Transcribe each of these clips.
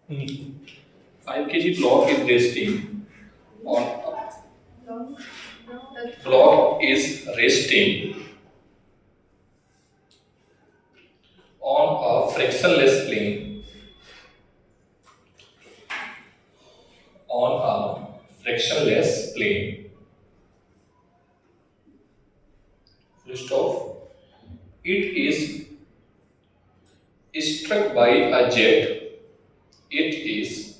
5 kg block is resting on block is resting on a frictionless plane on a frictionless plane. Full stop. It is struck by a jet. It is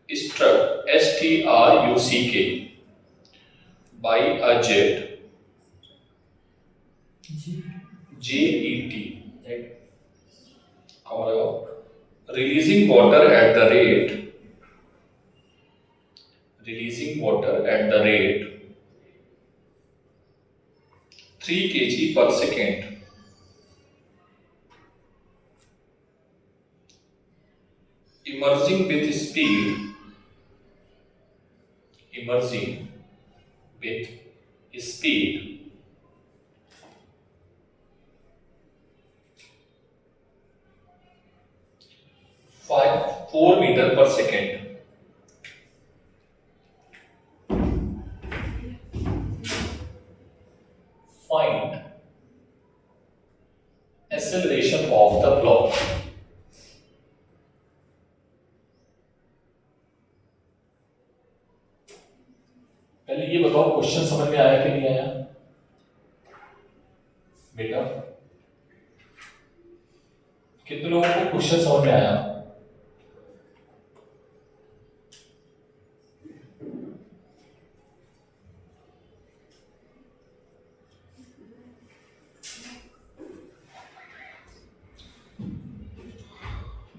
struck STRUCK by a jet. JET. Right. Releasing water at the rate. Releasing water at the rate 3 kg per second. Emerging with speed. Emerging with speed 4 meter per second. Find acceleration of the block. पहले ये बताओ question समझ में आया कि नहीं आया बेटा? कितने लोगों को क्वेश्चन समझ में आया?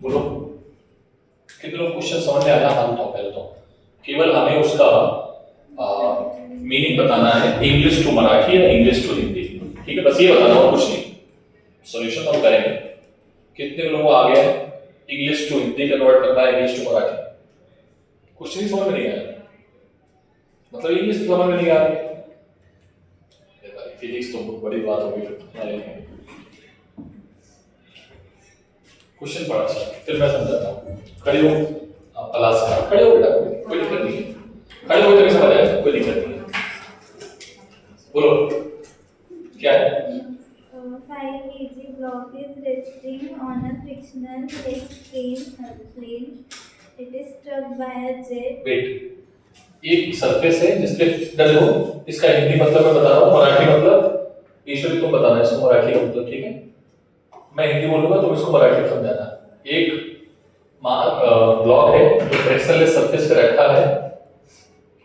बोलो कितने लोग क्वेश्चन समझ में आया? हाथ उठाओ पहले तो। केवल हमें उसका मीनिंग बताना है, इंग्लिश टू मराठी या इंग्लिश टू हिंदी, ठीक है? बस ये बताना और कुछ नहीं। सॉल्यूशन तो हम करेंगे। कितने लोगों को आ गया इंग्लिश टू हिंदी कन्वर्ट करना है, इंग्लिश टू मराठी? क्वेश्चन ही समझ में नहीं आया, मतलब इंग्लिश समझ में नहीं आ रही। फिजिक्स तो बहुत बड़ी बात होगी। क्वेश्चन पढ़ा फिर मैं समझाता हूँ। खड़े हो क्लास, खड़े हो बेटा, कोई दिक्कत नहीं है। खड़े हो तभी समझ आएगा, कोई दिक्कत नहीं है। बोलो क्या है? 5 kg block is resting on a frictionless plane. It is struck by a jet. Wait, एक सरफेस है जिसपे डले हो, इसका हिंदी मतलब मैं बता रहा हूँ, मराठी मतलब ईश्वरी तुम बताना इसको मराठी का मतलब, ठीक है? मैं हिंदी बोलूंगा तुम इसको मराठी समझाना। एक ब्लॉक है जो फ्रिक्शनलेस सरफेस पे रखा है,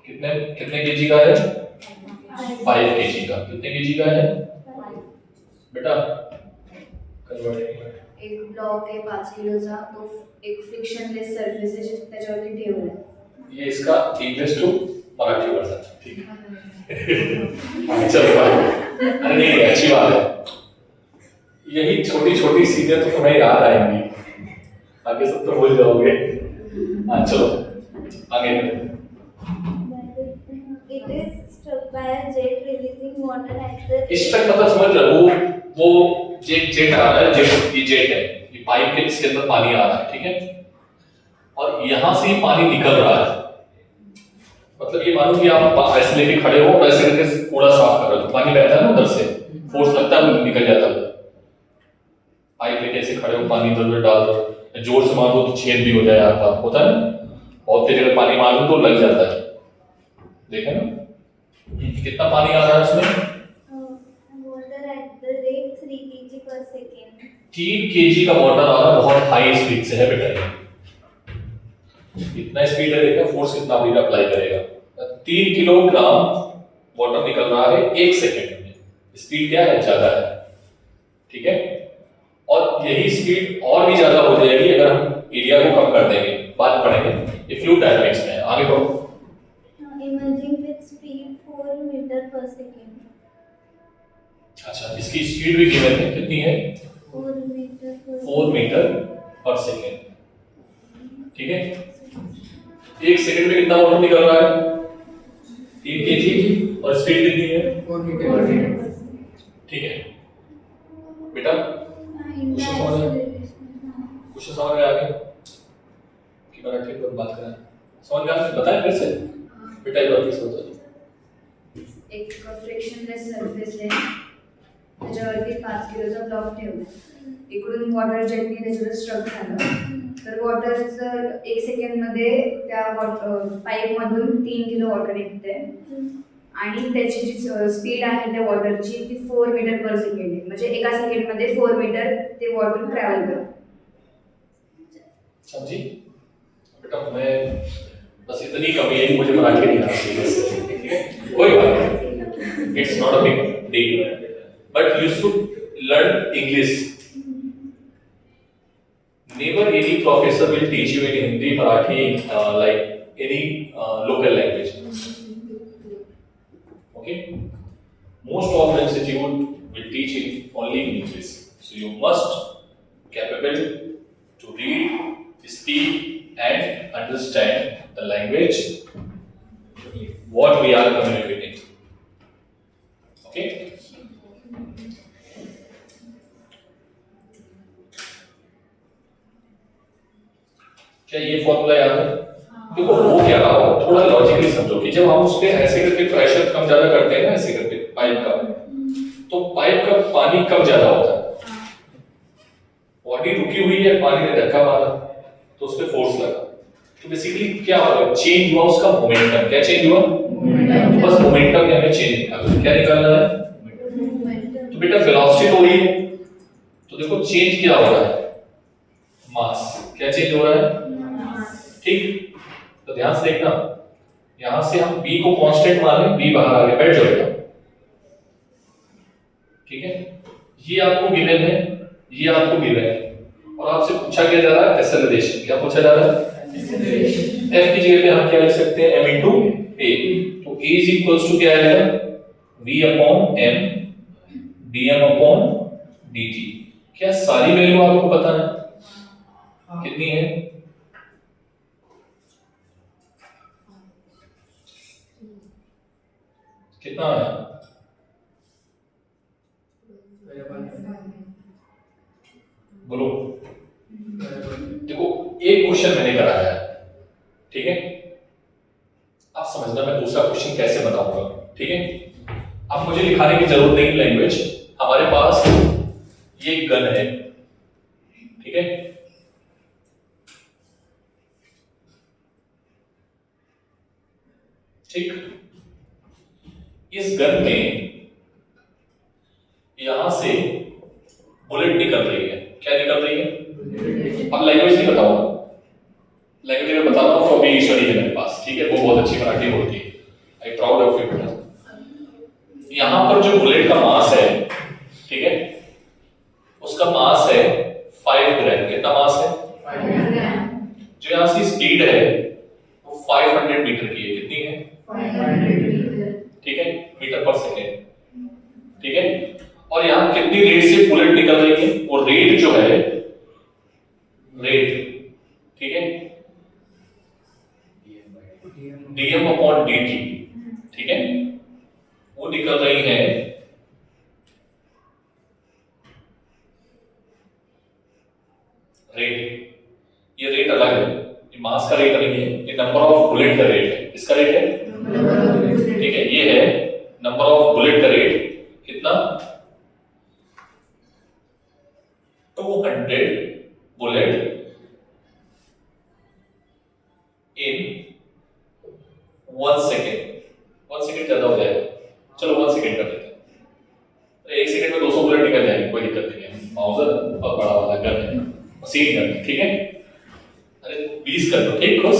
कितने केजी का है? 5 केजी का। कितने केजी का है बेटा? एक ब्लॉक आहे 5 किलोचा, तो एक फ्रिक्शनलेस सरफेस आहे त्याच्यावरती ठेवलाय। ये इसका इंग्लिश टू मराठी वर्जन, ठीक है? चलो अरे नहीं, अच्छी बात है। यही छोटी छोटी चीजें तो तुम्हें याद आएंगी, आगे सब तो भूल जाओगे। हाँ चलो आगे। It is struck by a jet releasing water at the struck मतलब समझ रहे वो जेट आ रहा है, ये जेट है, ये पाइप के इसके अंदर पानी आ रहा है, ठीक है? और यहाँ से पानी निकल रहा है, मतलब ये मानो कि आप ऐसे लेके खड़े हो और ऐसे करके कूड़ा साफ कर रहे हो, पानी बहता है ना उधर से, फोर्स लगता है निकल जाता है। पाइप लेके ऐसे खड़े हो, पानी इधर उधर डाल दो, जोर से मार दो तो छेद भी हो जाए आपका, होता है ना? बहुत तेज अगर पानी मार दो तो लग जाता है, देखे ना? कितना पानी आ रहा है उसमें? water at the rate 3 kg per second. 3 KG का वाटर आ रहा है, बहुत हाई स्पीड से है बेटा। इतना स्पीड है, देखा फोर्स कितना भी अप्लाई करेगा। 3 किलोग्राम वाटर निकल रहा है 1 सेकंड में। स्पीड क्या है? ज्यादा है, ठीक है? और यही स्पीड और भी ज्यादा हो जाएगी अगर हम एरिया को कम कर देंगे। बात पढ़ेंगे ये फ्लूइड डायनामिक्स में। आगे बढ़ो। Emerging with speed 4 meter per second. अच्छा, इसकी स्पीड भी गिवन है, कितनी है? 4 meter per 4 मीटर पर सेकेंड, ठीक है? 1 सेकंड में कितना वाटर निकल रहा है? 3 केजी, और स्पीड कितनी है? 4 मीटर। ठीक है बेटा, in the कुछ समझ में आ गया की मराठी में बात करें, समझ में बताएं फिर से बेटा, एक बार किसको बताओ। एक फ्रिक्शनलेस सरफेस आहे, त्याच्यावरती 5 किलोचा ब्लॉक ठेवला, इकडून वॉटर जेटने त्याच्यावर स्ट्रक झालं, तर वॉटरचं 1 सेकंडमध्ये त्या पाईपमधून 3 किलो वॉटर निघते आणि त्याची जी स्पीड आहे त्या वॉटरची ती 4 मीटर पर सेकंड आहे, म्हणजे एका सेकंडमध्ये 4 मीटर ते वॉटर ट्रॅव्हल करतं. समझी बेटा? मैं बस इतनी कमी है कि मुझे मराठी नहीं आती बस, ठीक है, कोई बात नहीं, it's not a big deal, but you should learn English. Never any professor will teach you in Hindi, Marathi, like any local language. Okay? Most of the institute will teach it only in English. So you must capable to read, speak, and understand the language what we are communicating. Okay? क्या ये formula याद है? देखो वो क्या रहा हो, थोड़ा लॉजिकली समझो कि जब हम उस पे ऐसे करके प्रेशर कम ज्यादा करते हैं ना, ऐसे करके पाइप का, तो पाइप का पानी कम ज्यादा होता है, बॉडी रुकी हुई है, पानी ने धक्का मारा तो उस पे फोर्स लगा, तो बेसिकली क्या होगा, चेंज हुआ उसका मोमेंटम. क्या चेंज हुआ? तो बस मोमेंटम में हमें चेंज निकालना, क्या निकालना है? तो बेटा वेलोसिटी हो रही है, तो देखो चेंज क्या हो रहा है, मास. क्या चेंज हो रहा है? ठीक, तो ध्यान से देखना, यहां से हम b को कांस्टेंट मान लें, b बाहर आ गया, बैठ जाएगा, ठीक है. ये आपको गिवन है, ये आपको गिवन है, और आपसे पूछा क्या जा रहा है? एक्सेलरेशन. क्या पूछा जा रहा है? एक्सेलरेशन. f की जगह पे हम क्या लिख सकते हैं? m into a. तो a is equals to क्या आएगा? v upon m dm upon dt. क्या सारी वैल्यू आपको पता है कितनी है? कितना है? बोलो. देखो एक क्वेश्चन मैंने कराया है, ठीक है, आप समझना मैं दूसरा क्वेश्चन कैसे बताऊंगा, ठीक है. अब मुझे लिखाने की जरूरत नहीं लैंग्वेज, हमारे पास ये गन है, ठीक है. ठीक, इस गन में यहां से बुलेट निकल रही है. क्या निकल रही है? अब लैंग्वेज नहीं बताऊंगा, लैंग्वेज में बताता हूं, तो अभी ईश्वरी है मेरे पास, ठीक है, वो बहुत अच्छी मराठी बोलती है, आई प्राउड ऑफ यू बेटा. यहां पर जो बुलेट का मास है, ठीक है, उसका मास है 5 ग्राम. कितना मास है? 5 ग्राम. जो यहां से स्पीड है वो 500 मीटर की है. कितनी है? 500 मीटर. ठीक है, मीटर पर सेकेंड, ठीक है. और यहां कितनी रेट से बुलेट निकल रही है? वो रेट जो है, रेट, ठीक है, dm अपॉन dt, ठीक है, वो निकल रही है रेट. ये रेट अलग है, ये मास का रेट नहीं है, ये नंबर ऑफ बुलेट का रेट है. इसका रेट है, ठीक है, ये है नंबर ऑफ बुलेट का रेट. कितना? 200 बुलेट इन 1 सेकेंड. 1 सेकेंड ज्यादा हो जाएगा, चलो 1 सेकेंड कर लेते हैं. 1 सेकेंड में 200 बुलेट निकल जाएंगे, कोई दिक्कत नहीं है. माउजर बहुत बड़ा वाला गन है, मशीन गन, ठीक है. अरे 20 कर दो, ठीक, खुश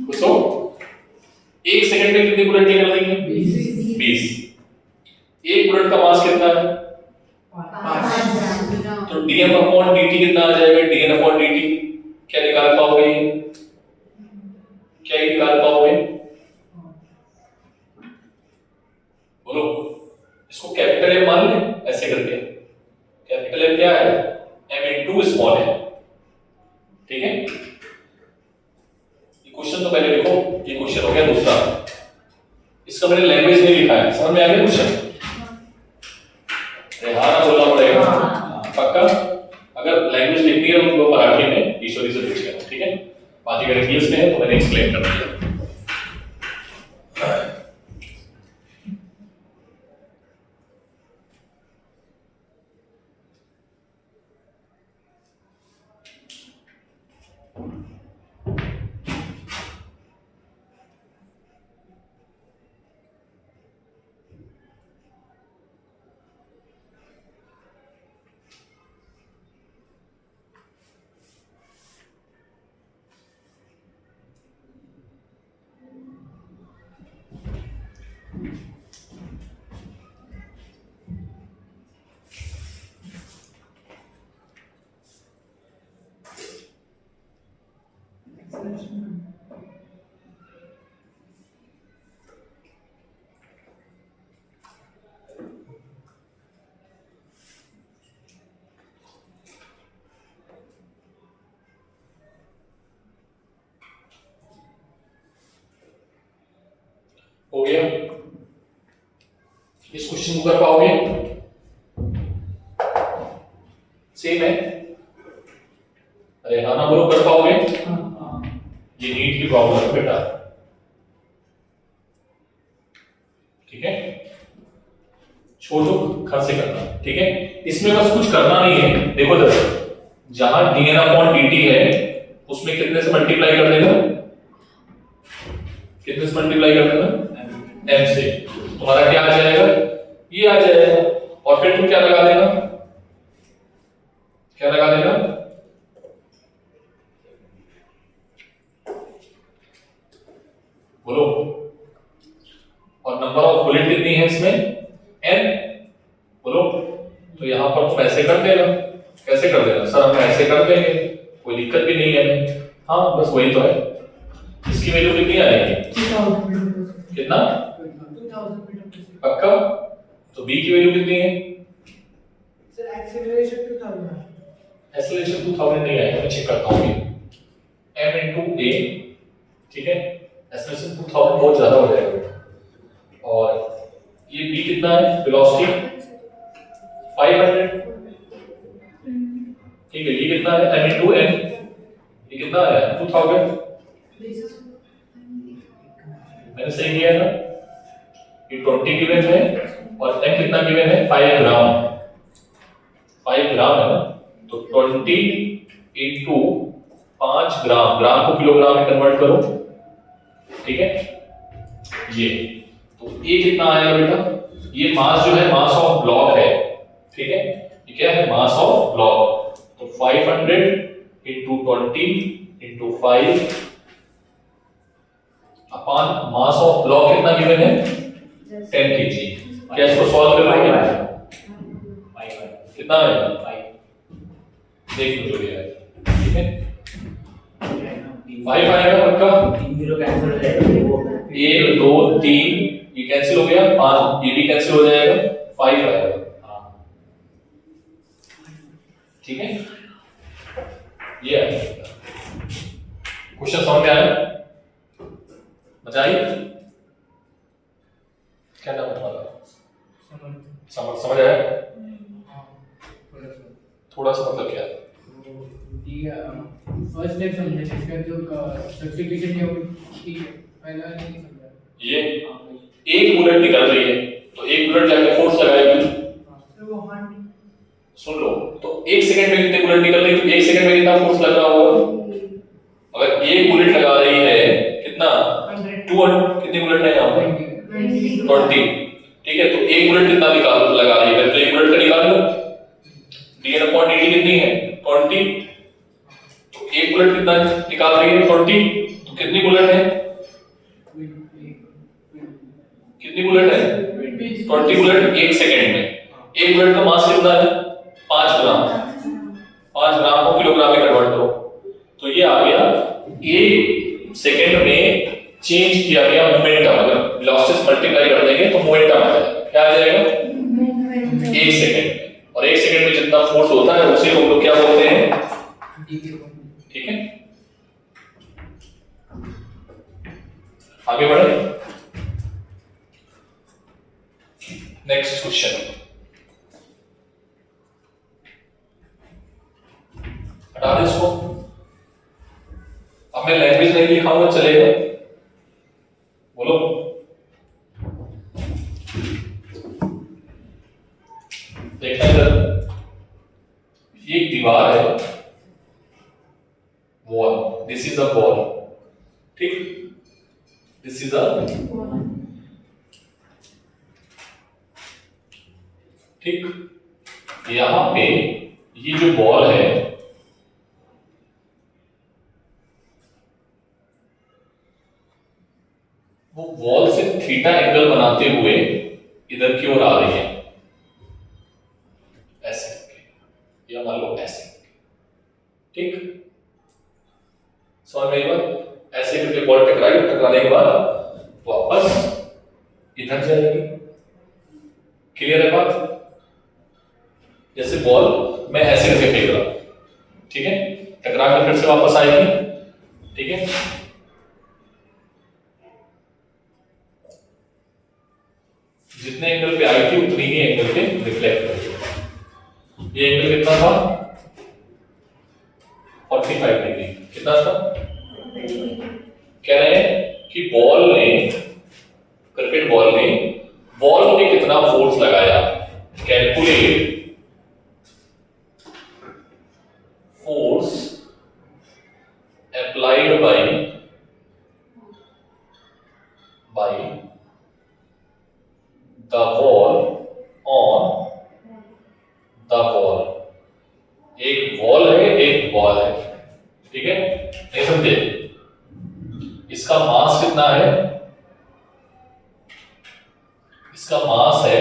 खुश हो. 1 सेकेंड में कितनी बुलेट निकल रही है? 20. एक बुलेट का मास कितना है? 5. तो dm अपॉन dt कितना आ जाएगा? dn upon dt. क्या निकाल पाओगे? क्या निकाल पाओगे? बोलो. इसको कैपिटल M मान लें ऐसे करके. कैपिटल M क्या है? m into स्मॉल m, ठीक है. ये क्वेश्चन तो पहले लिखो, ये क्वेश्चन हो गया दूसरा. इसका मैंने लैंग्वेज नहीं लिखा है, समझ में आ गया क्वेश्चन? रेहाना बोलना पड़ेगा पक्का. अगर लैंग्वेज लिखनी है तो मराठी में ईश्वरी से पूछिएगा, ठीक है. बात अगर इंग्लिश में है तो मैंने एक्सप्लेन कर दिया। हो गया? इस क्वेश्चन को कर पाओगे? सेम है? अरे हाँ ना बोलो, कर पाओगे? ये नीट की प्रॉब्लम है बेटा, ठीक है? छोड़ो, घर से करना, ठीक है? इसमें बस कुछ करना नहीं है। देखो जरा, जहां dn/dt है उसमें कितने से मल्टीप्लाई कर देना? कितने से मल्टीप्लाई कर देना? m से। तुम्हारा क्या आ जाएगा? ये आ जाएगा। और फिर तुम क्या लगा देना? क्या लगा देना? बोलो। और नंबर ऑफ बुलेट कितनी है इसमें? n। बोलो। तो यहां पर तुम ऐसे कर देना। कैसे कर देना? सर हम ऐसे कर देंगे, कोई दिक्कत भी नहीं है। हाँ बस वही तो है। इसकी वैल्यू कितनी आएगी? कितना? पक्का? तो b की वैल्यू कितनी है? सर एक्सेलरेशन 2000 है। एक्सेलरेशन 2000 नहीं आएगा, मैं चेक करता हूँ। m into a, ठीक है? एक्सेलरेशन 2000 बहुत ज्यादा हो जाएगा। और ये b कितना है? वेलोसिटी 500, ठीक है? ये कितना है? m into n, ये कितना है? 2000। मैंने सही किया है ना? ये 20 गिवन है और m कितना गिवन है? 5 ग्राम। 5 ग्राम है ना? तो 20 into 5 ग्राम, ग्राम को किलोग्राम में कन्वर्ट करो, ठीक है? ये तो ये कितना आएगा बेटा? ये मास जो है मास ऑफ ब्लॉक है, ठीक है? ये क्या है? Mass of block. तो 500 into 20 into 5 upon mass of block कितना गिवन है? 10 kg। क्या इसको सॉल्व करोगे? कितना है? देख लो जो भी है, ठीक है? 5 आएगा पक्का? 0 कैंसिल हो जाएगा। 1 2 3 ये कैंसिल हो गया, 5 ये भी कैंसिल हो जाएगा, 5 आएगा, ठीक है? ये है क्वेश्चन। समझ में आया? मजा आई? क्या नाम है तुम्हारा? समझ आया? थोड़ा सा मतलब क्या? फर्स्ट स्टेप समझे, इसका जो सब्स्टिट्यूशन है वो ठीक है, पहला नहीं समझा। ये एक बुलेट निकल रही है तो एक बुलेट जाके फोर्स लगाएगी। तो वो हंट सुन लो, तो 1 सेकंड में कितने बुलेट निकल रही है? तो 1 सेकंड में कितना फोर्स लग रहा होगा? अगर एक बुलेट लगा रही है कितना? 200। कितनी बुलेट है यहाँ पर? 20, ठीक है? तो एक बुलेट कितना निकाल लगा रही है? तो एक बुलेट का निकाल लो। dn/dt कितनी है? 20। तो एक बुलेट कितना निकाल रही है? 20। तो कितनी बुलेट है? कितनी बुलेट है? 20 बुलेट 1 सेकंड में। एक बुलेट का मास कितना है? 5 ग्राम। 5 ग्राम को किलोग्राम में कन्वर्ट करो, तो ये आ गया 1 सेकंड में चेंज किया गया मोमेंटम। अगर वेलोसिटी मल्टीप्लाई कर देंगे तो मोमेंटम आ जाएगा। क्या आ जाएगा? 1 सेकंड में। और 1 सेकंड में जितना फोर्स होता है उसे हम लोग क्या बोलते हैं? ठीक है? आगे बढ़े। नेक्स्ट क्वेश्चन, हटा दे इसको। अब मैं लैंग्वेज नहीं लिखाऊंगा चलेगा? बोलो। देखना इधर, ये एक दीवार है, wall, this is a wall, ठीक, दिस इज अ, ठीक, यहां पे ये जो वॉल है वो वॉल से थीटा एंगल बनाते हुए इधर की ओर आ रही है, ऐसे करके, या मान लो ऐसे, ठीक, समझ में आई बात? ऐसे करके बॉल टकराई, टकराने के बाद वापस इधर जाएगी, क्लियर है बात? जैसे बॉल मैं ऐसे करके फेंक रहा, ठीक है, टकरा कर फिर से वापस आएगी, ठीक है, जितने एंगल पे आई थी उतनी ही एंगल पे रिफ्लेक्ट करेगी। ये एंगल कितना था? 45 डिग्री। कितना था? कह रहे हैं कि बॉल ने, क्रिकेट बॉल ने बॉल पे कितना फोर्स लगाया, calculate force applied by the ball on the ball। एक बॉल है, एक बॉल है, ठीक है, नहीं समझे? इसका मास कितना है? इसका मास है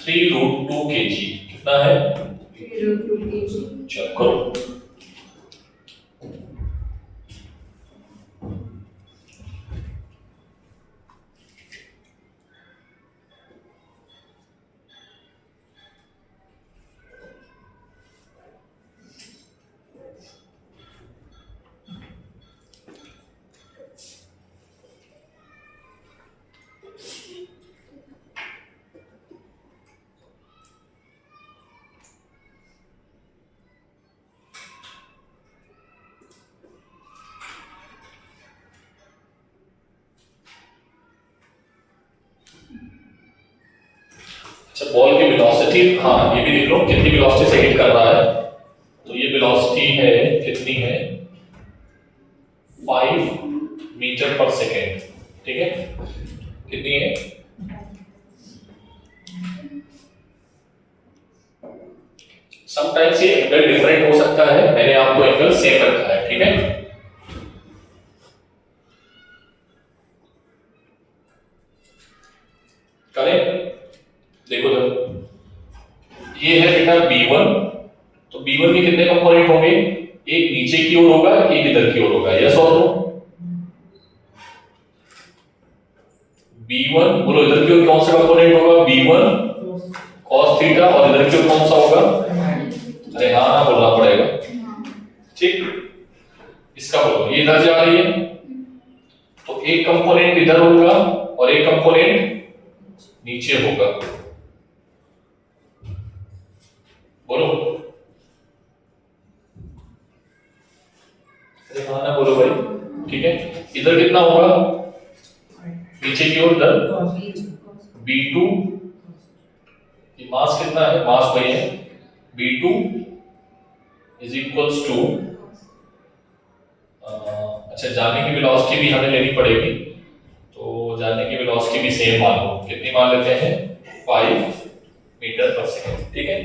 3√2 kg। कितना है? 3√2 kg। चेक करो। अच्छा, बॉल की वेलोसिटी, हाँ ये भी लिख लो, कितनी वेलोसिटी से हिट कर रहा है। तो ये वेलोसिटी है, कितनी है? 5 मीटर पर सेकेंड, ठीक है, कितनी है? समटाइम्स ये एंगल डिफरेंट हो सकता है, मैंने आपको एंगल सेम रखा है, ठीक है। करें, देखो जब ये है बेटा B1, तो B1 के कितने कंपोनेंट होंगे? एक नीचे की ओर होगा, एक इधर की ओर होगा, यस और नो? B1 बोलो, इधर की ओर कौन सा कंपोनेंट होगा? B1 cos थीटा, और इधर की ओर कौन सा होगा? अरे हाँ ना बोलना पड़ेगा, ठीक, इसका बोलो, ये इधर जा रही है तो एक कंपोनेंट इधर होगा और एक कंपोनेंट नीचे होगा, बोलो। अरे हाँ ना बोलो भाई, ठीक है, इधर कितना होगा? नीचे की ओर इधर B2, ये मास कितना है? मास भाई है B2 इज इक्वल्स टू, अच्छा जाने की वेलोसिटी भी हमें लेनी पड़ेगी, तो जाने की वेलोसिटी भी सेम मान लो, कितनी मान लेते हैं? 5 मीटर पर सेकेंड, ठीक है,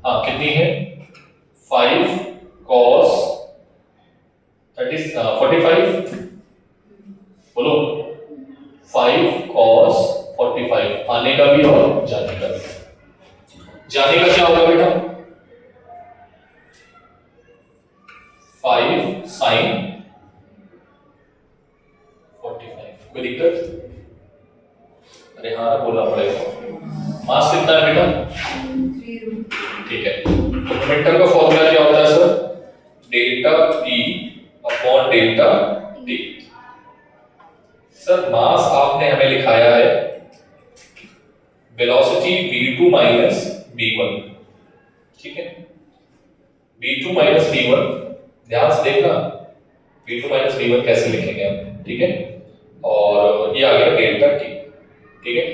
हाँ कितनी है? 5 cos 45, बोलो 5 cos 45, आने का भी और जाने का भी। जाने का क्या होगा बेटा? 5 sin 45, कोई दिक्कत? अरे हाँ बोलना पड़ेगा। मास कितना है बेटा? 3√2। ठीक है, तो मोमेंटम का फॉर्मूला क्या होता है sir? Delta P upon delta T। Sir mass आपने हमें लिखाया है वेलोसिटी v2 माइनस v1, ठीक है, v2 माइनस v1, ध्यान से देखना, V2 माइनस V1 कैसे लिखेंगे हम, ठीक है। और ये आ गया डेल्टा टी, ठीक है।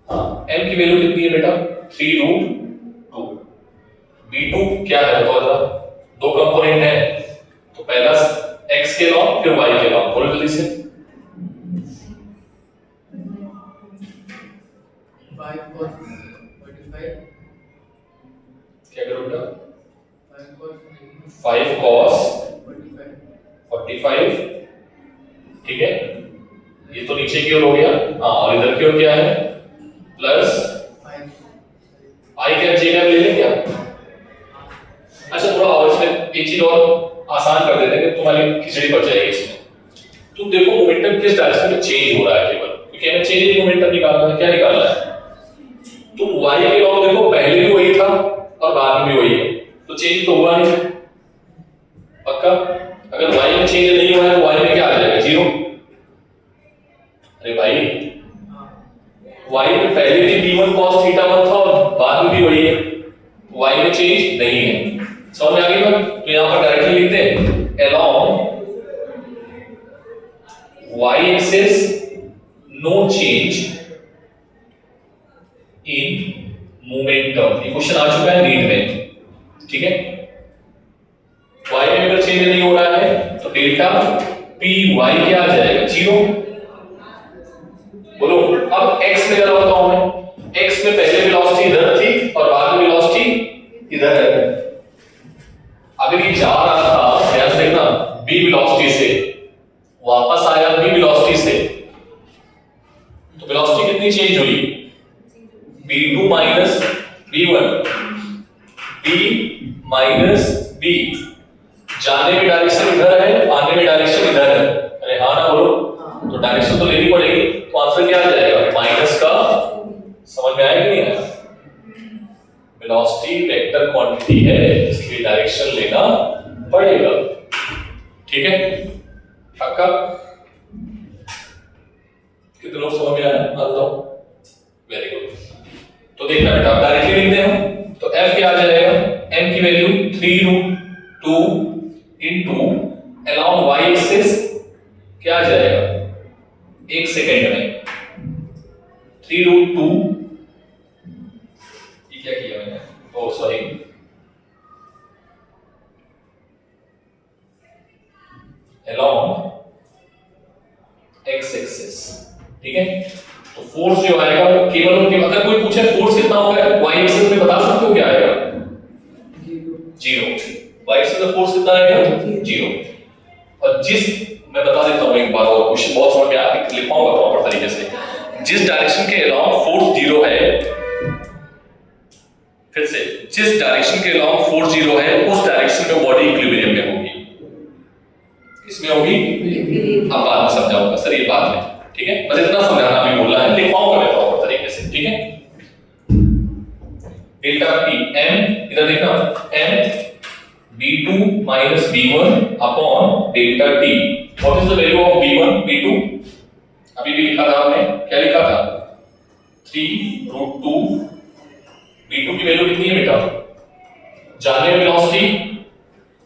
हाँ, m की वैल्यू कितनी है बेटा, 3√2। V2 क्या है बताओ जरा, दो कंपोनेंट है, तो पहला x के लॉग फिर y के लॉग, बोलो जल्दी से। 5 cos 45 क्या करो बेटा, 5 cos 5 cos 45 45, ठीक है। ये तो नीचे की ओर हो गया, हाँ, और इधर की ओर क्या है, प्लस 5 आई कैप जे कैप ले लें क्या। अच्छा थोड़ा और इसमें एक चीज और आसान कर देते हैं कि तुम्हारी खिचड़ी पड़ जाएगी इसमें। तुम देखो मोमेंटम किस डायरेक्शन में चेंज हो रहा है केवल, क्योंकि हमें चेंज इन मोमेंटम निकालना है। क्या निकालना है, तुम y के लॉग देखो, पहले भी वही था और बाद में भी वही है, तो चेंज तो हुआ नहीं पक्का। अगर y में चेंज नहीं हुआ है तो y में क्या आ जाएगा, 0। अरे भाई y में पहले भी b1 cos θ1 था और बाद में भी वही है, y में चेंज नहीं है। समझ में आ गई बात, तो यहां पर डायरेक्टली लिखते हैं along y axis no change in momentum। ये क्वेश्चन आ चुका है नीट में, ठीक है। y में अगर चेंज नहीं हो रहा है तो डेल्टा पी वाई क्या आ जाएगा, 0। बोलो अब x में जरा बताओ मैं, x में पहले वेलोसिटी इधर थी और बाद में वेलोसिटी इधर है। अगर ये जा रहा था, ध्यान से देखना, b वेलोसिटी से वापस आया b वेलोसिटी से, तो वेलोसिटी कितनी चेंज हुई, v2 minus v1, b minus b। जाने में डायरेक्शन इधर है, आने में डायरेक्शन इधर है। अरे हाँ ना बोलो, तो डायरेक्शन तो लेनी पड़ेगी, तो आंसर क्या आ जाएगा, माइनस का। समझ में आया कि नहीं आया, वेलोसिटी वेक्टर क्वांटिटी है इसलिए डायरेक्शन लेना पड़ेगा, ठीक है। पक्का, कितने लोग समझ में आया, बताओ। Very good. तो देखना बेटा, अब डायरेक्टली लिखते हैं हम, तो f क्या आ जाएगा, m की value 3√2 into along y axis क्या आ जाएगा, एक सेकेंड में 3√2, ये क्या किया मैंने, ओ सॉरी, along x एक्सिस, ठीक है। तो फोर्स जो आएगा वो केवल उनके, अगर कोई पूछे फोर्स कितना होगा y एक्सिस में, बता सकते हो क्या आएगा, 0। y एक्सिस में फोर्स कितना आएगा, 0। और जिस, मैं बता देता हूं एक बार और, क्वेश्चन बहुत समझ में आ गया, लिख पाऊंगा प्रॉपर तरीके से। जिस डायरेक्शन के अलाउंग फोर्स 0 है, फिर से, जिस डायरेक्शन के अलाउंग फोर्स 0 है उस डायरेक्शन में बॉडी इक्विलिब्रियम में होगी। किसमें होगी, अब बाद में समझाऊंगा सर, ये बाद में, ठीक है। बस इतना समझाना भी बोला है, लिख पाऊंगा मैं प्रॉपर तरीके से, ठीक है। डेल्टा पी m, इधर देखना, m v2 minus v1 upon delta t। What is the value of v1, v2? अभी भी लिखा था हमने, क्या लिखा था, 3√2। v2 की वैल्यू कितनी है बेटा, जाने में वेलोसिटी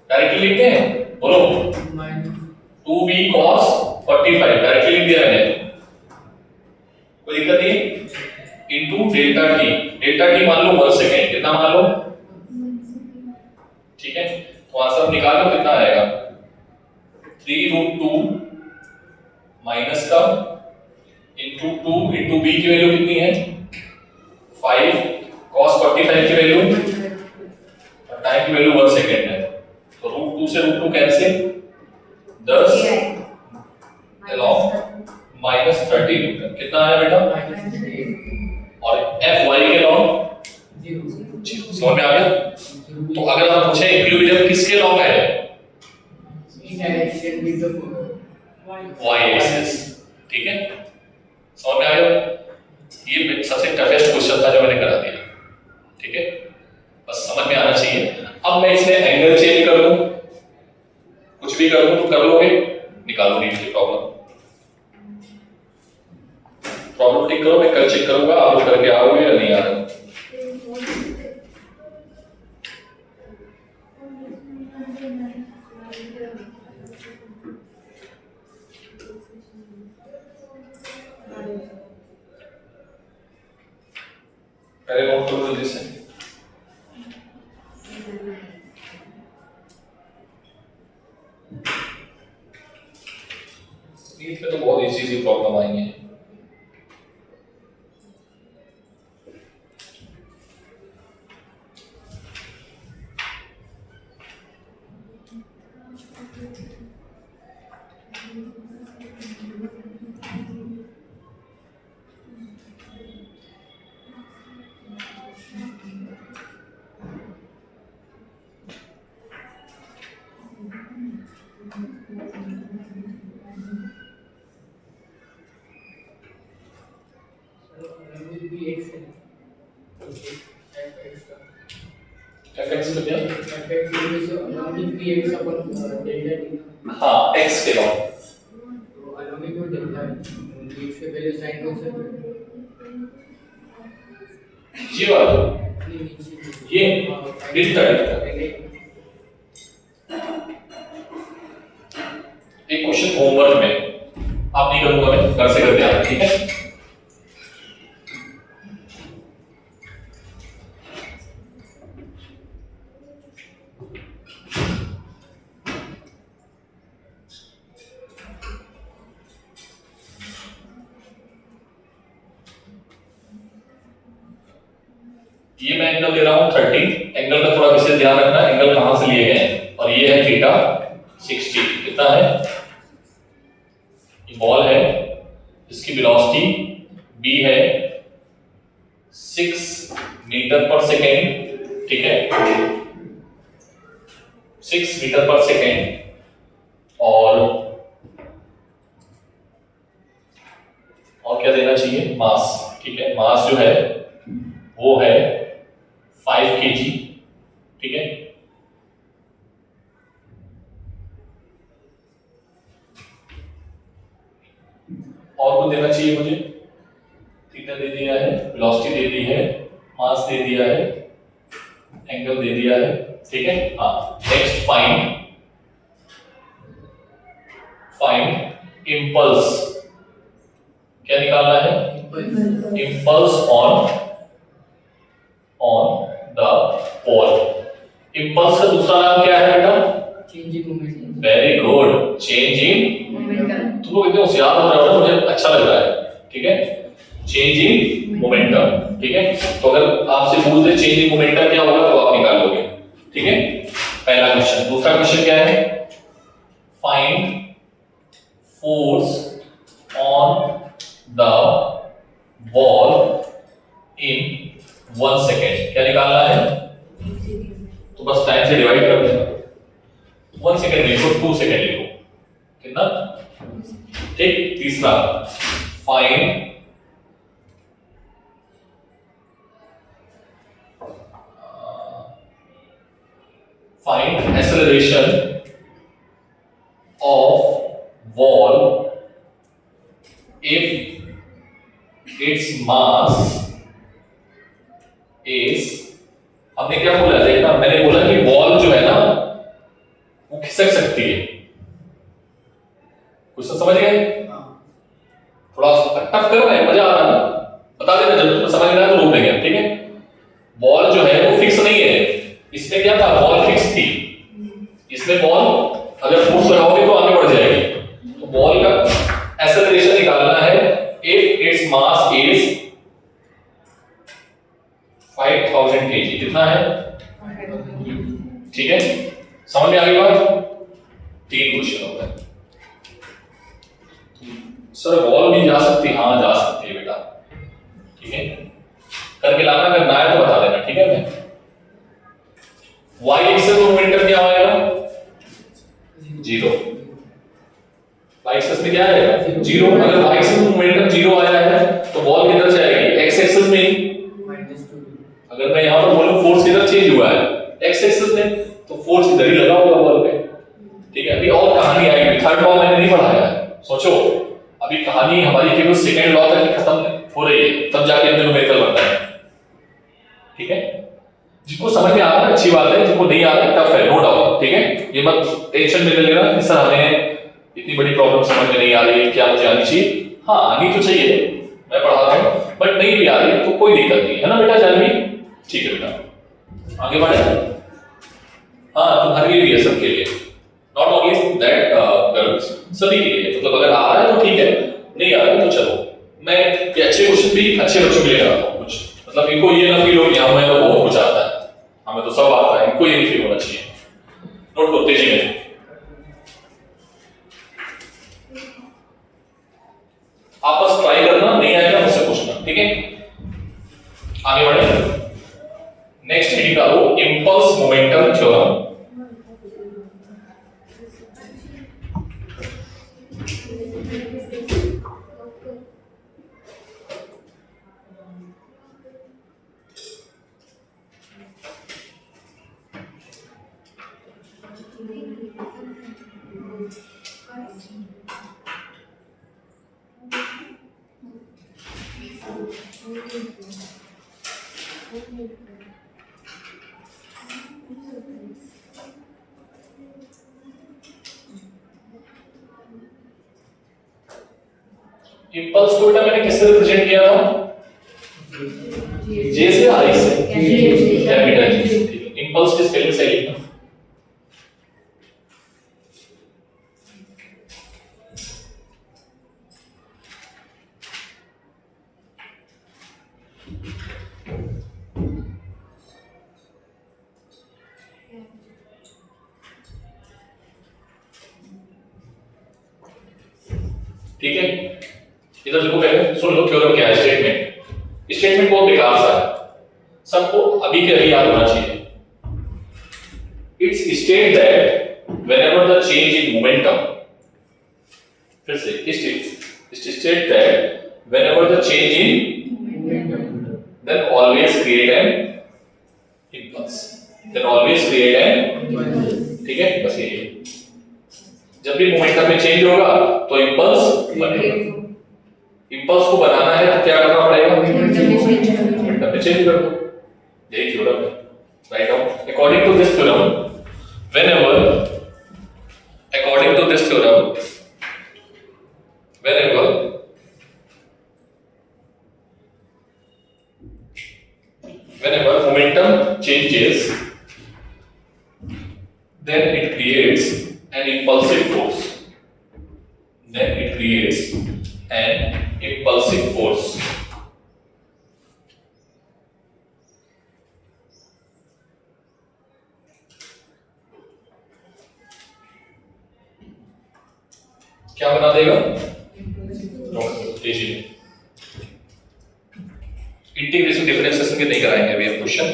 डायरेक्टली लिखते हैं, बोलो 2v cos 45 डायरेक्टली लिख दिया मैंने, कोई दिक्कत नहीं, into delta T. Delta T मान लो 1 सेकेंड, कितना मान लो, ठीक है। तो आंसर निकालो कितना आएगा, 3√2 माइनस का इनटू 2 इनटू b की वैल्यू कितनी है, 5 cos 45 की वैल्यू, और टाइम की वैल्यू 1 सेकेंड है, तो √2 से √2 कैंसिल, 10 along -30 न्यूटन। कितना आया बेटा, और Fy के लॉग 0। समझ में आ गया। तो अगर आप पूछे इक्विलिब्रियम किसके लॉग है, y एक्सिस, ठीक है। समझ में आ गया, ये सबसे टफेस्ट क्वेश्चन था जो मैंने करा दिया, ठीक है। बस समझ में आना चाहिए। अब मैं इसमें एंगल चेंज कर दूं, कुछ भी कर दूं तो कर लोगे, निकालो नीट की प्रॉब्लम ठीक करो, मैं कल चेक करूंगा आप लोग करके आओगे या नहीं आ रहे। पहले नोट करो जल्दी से। नीट में तो बहुत इजी प्रॉब्लम आएंगे। fx तो क्या? हाँ x के लॉ। ये वाला ये दिखता है। एक क्वेश्चन होमवर्क में आप नहीं करूंगा, मैं घर से करके आना, ठीक है? ये मैं एंगल दे रहा हूं 30। एंगल का थोड़ा विशेष ध्यान रखना, एंगल कहां से लिए गए हैं। और ये है थीटा 60। कितना है? ये बॉल है, इसकी वेलोसिटी b है 6 मीटर पर सेकेंड, ठीक है? 6 मीटर पर सेकेंड। और क्या देना चाहिए? मास, ठीक है? मास जो है वो है 5 kg, ठीक है? और कुछ देना चाहिए मुझे? थीटा दे दिया है, वेलोसिटी दे दी है, मास दे दिया है, एंगल दे दिया है, ठीक है? हाँ, नेक्स्ट फाइंड इंपल्स। क्या निकालना है? Impulse on the ball. Impulse का दूसरा नाम क्या है बेटा? Change in momentum. Very good, change in momentum. तुम लोग इतने होशियार हो रहे हो ना, मुझे अच्छा लग रहा है, ठीक है? चेंज इन मोमेंटम, ठीक है? तो अगर आपसे पूछ दे चेंज इन मोमेंटम क्या होगा तो आप निकाल लोगे, ठीक है? पहला क्वेश्चन। दूसरा क्वेश्चन क्या है? Find force on the ball in 1 second. क्या निकालना है? तो बस टाइम से डिवाइड कर देना। 1 सेकेंड लिखो, 2 सेकेंड लिखो, कितना? ठीक। तीसरा find acceleration of ball if its mass is. हमने क्या बोला? देखना, मैंने बोला कि बॉल जो है ना वो खिसक सकती है। कुछ तो समझ गए? थोड़ा टफ कर रहे हैं, मजा आ रहा है? बता देना जब तुम्हें समझ रहा है तो रोक देंगे, ठीक है? बॉल जो है वो फिक्स नहीं है। इसमें क्या था? बॉल फिक्स थी। इसमें बॉल अगर फोर्स लगाओगे तो आगे बढ़ जाएगी। तो बॉल का एक्सेलरेशन निकालना है if its mass is 5000 kg। कितना है? ठीक है, समझ में आ गई बात? 3 क्वेश्चन हो गए। सर बॉल भी जा सकती है? हाँ जा सकती है बेटा, ठीक है? करके लाना, अगर ना है तो बता देना, ठीक है? मैं y एक्सिस में मोमेंटम क्या आएगा? 0। y एक्सिस में क्या आएगा? 0। अगर y एक्सिस में मोमेंटम 0 आया है तो बॉल किधर से आएगी? x एक्सिस में। अगर मैं यहां पर बोलूं फोर्स किधर चेंज हुआ है? x एक्सिस में, तो फोर्स इधर ही लगा होगा बॉल पे, ठीक है? अभी और कहानी आएगी, थर्ड लॉ मैंने नहीं पढ़ाया है, सोचो। अभी कहानी हमारी केवल सेकंड लॉ तक खत्म हो रही है, तब जाके न्यूमेरिकल बनता है, ठीक है? जिसको समझ में आ रहा है अच्छी बात है, जिसको नहीं आ रहा है टफ है, नो डाउट, ठीक है, ये मत टेंशन में लेना कि सर हमें इतनी बड़ी प्रॉब्लम समझ में नहीं आ रही है, क्या मुझे आनी चाहिए? हाँ आनी तो चाहिए, मैं पढ़ा रहा हूँ, बट नहीं भी आ रही है तो कोई दिक्कत नहीं है ना बेटा जानवी? ठीक है बेटा, आगे बढ़े। हाँ तुम्हारे लिए भी है, सबके लिए, नॉट ओनली दैट गर्ल्स, सभी के लिए। मतलब अगर आ रहा है तो ठीक है, नहीं आ रहा है तो चलो, मैं ये अच्छे क्वेश्चन भी अच्छे बच्चों के लिए कराता हूँ कुछ, मतलब इनको ये ना फील हो कि हमें तो बहुत कुछ आता है, हमें तो सब आता है, इनको ये नहीं फील होना चाहिए। नोट करो तेजी में, आप बस ट्राई करना, नहीं आएगा मुझसे पूछना, ठीक है? आगे बढ़े। नेक्स्ट हेडिंग का लो इंपल्स मोमेंटम थ्योरम। इंपल्स को बेटा मैंने किससे रिप्रेजेंट किया था? जे से, आई से, कैपिटल जी से, ठीक है। इंपल्स की स्पेलिंग सही लिखना। ठीक है, इधर देखो, पहले सुन लो थ्योरम क्या है। स्टेटमेंट बहुत बेकार सा है, सबको अभी के अभी याद होना चाहिए। It's state that whenever the change in momentum, फिर से it's state that whenever the change in, then always create an impulse, then always create an, ठीक है, बस यही है। जब भी मोमेंटम में चेंज होगा तो इंपल्स बनेगा। इंपल्स को बनाना है तो क्या करना पड़ेगा? मोमेंटम में चेंज कर दो, यही थ्योरम है। Write down, according to this theorem whenever momentum changes, then it creates an impulsive force. क्या बना देगा? इंटीग्रेशन डिफरेंशिएशन के नहीं कराएंगे अभी हम, क्वेश्चन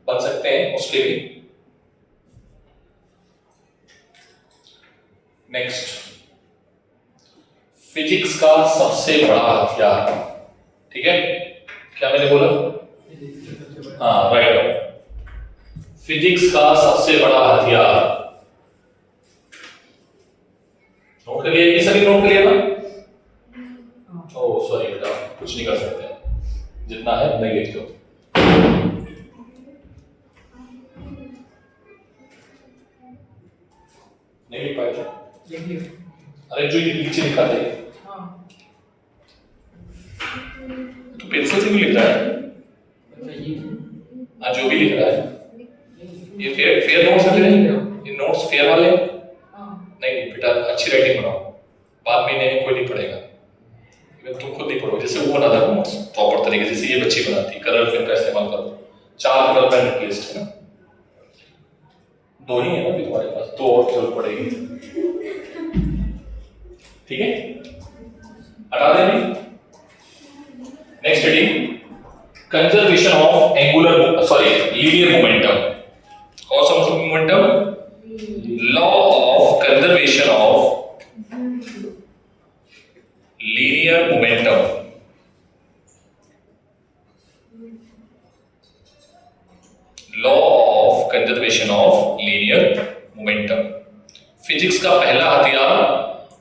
बन सकते हैं उसके भी। नेक्स्ट, फिजिक्स का सबसे बड़ा हथियार, ठीक है, क्या मैंने बोला? हाँ राइट, फिजिक्स का सबसे बड़ा हथियार। नोट कर लिया, ये सभी नोट कर लिया ना? ओह सॉरी बेटा, कुछ नहीं कर सकते, जितना है नहीं लिख दो। नहीं लिख पाए क्या? अरे जो नीचे लिखा था तो पेंसिल से भी लिख रहा है। हाँ जो भी लिख रहा है, ये फेयर नोट्स है, ये नोट्स फेयर वाले नहीं बेटा, अच्छी राइटिंग बनाओ, बाद में इन्हें कोई नहीं पढ़ेगा, तुम खुद नहीं पढ़ो। जैसे वो बना था नोट्स प्रॉपर तरीके से, जैसे ये बच्ची बनाती, कलर पेन का इस्तेमाल करो, 4 कलर पेन रिप्लेस्ड है ना, 2 ही है ना अभी तुम्हारे पास, 2 और जरूरत पड़ेगी, ठीक है, हटा देंगे। Next heading, conservation of linear momentum. कौन सा momentum? Law of conservation of linear momentum. Law of conservation of linear momentum, physics का पहला हथियार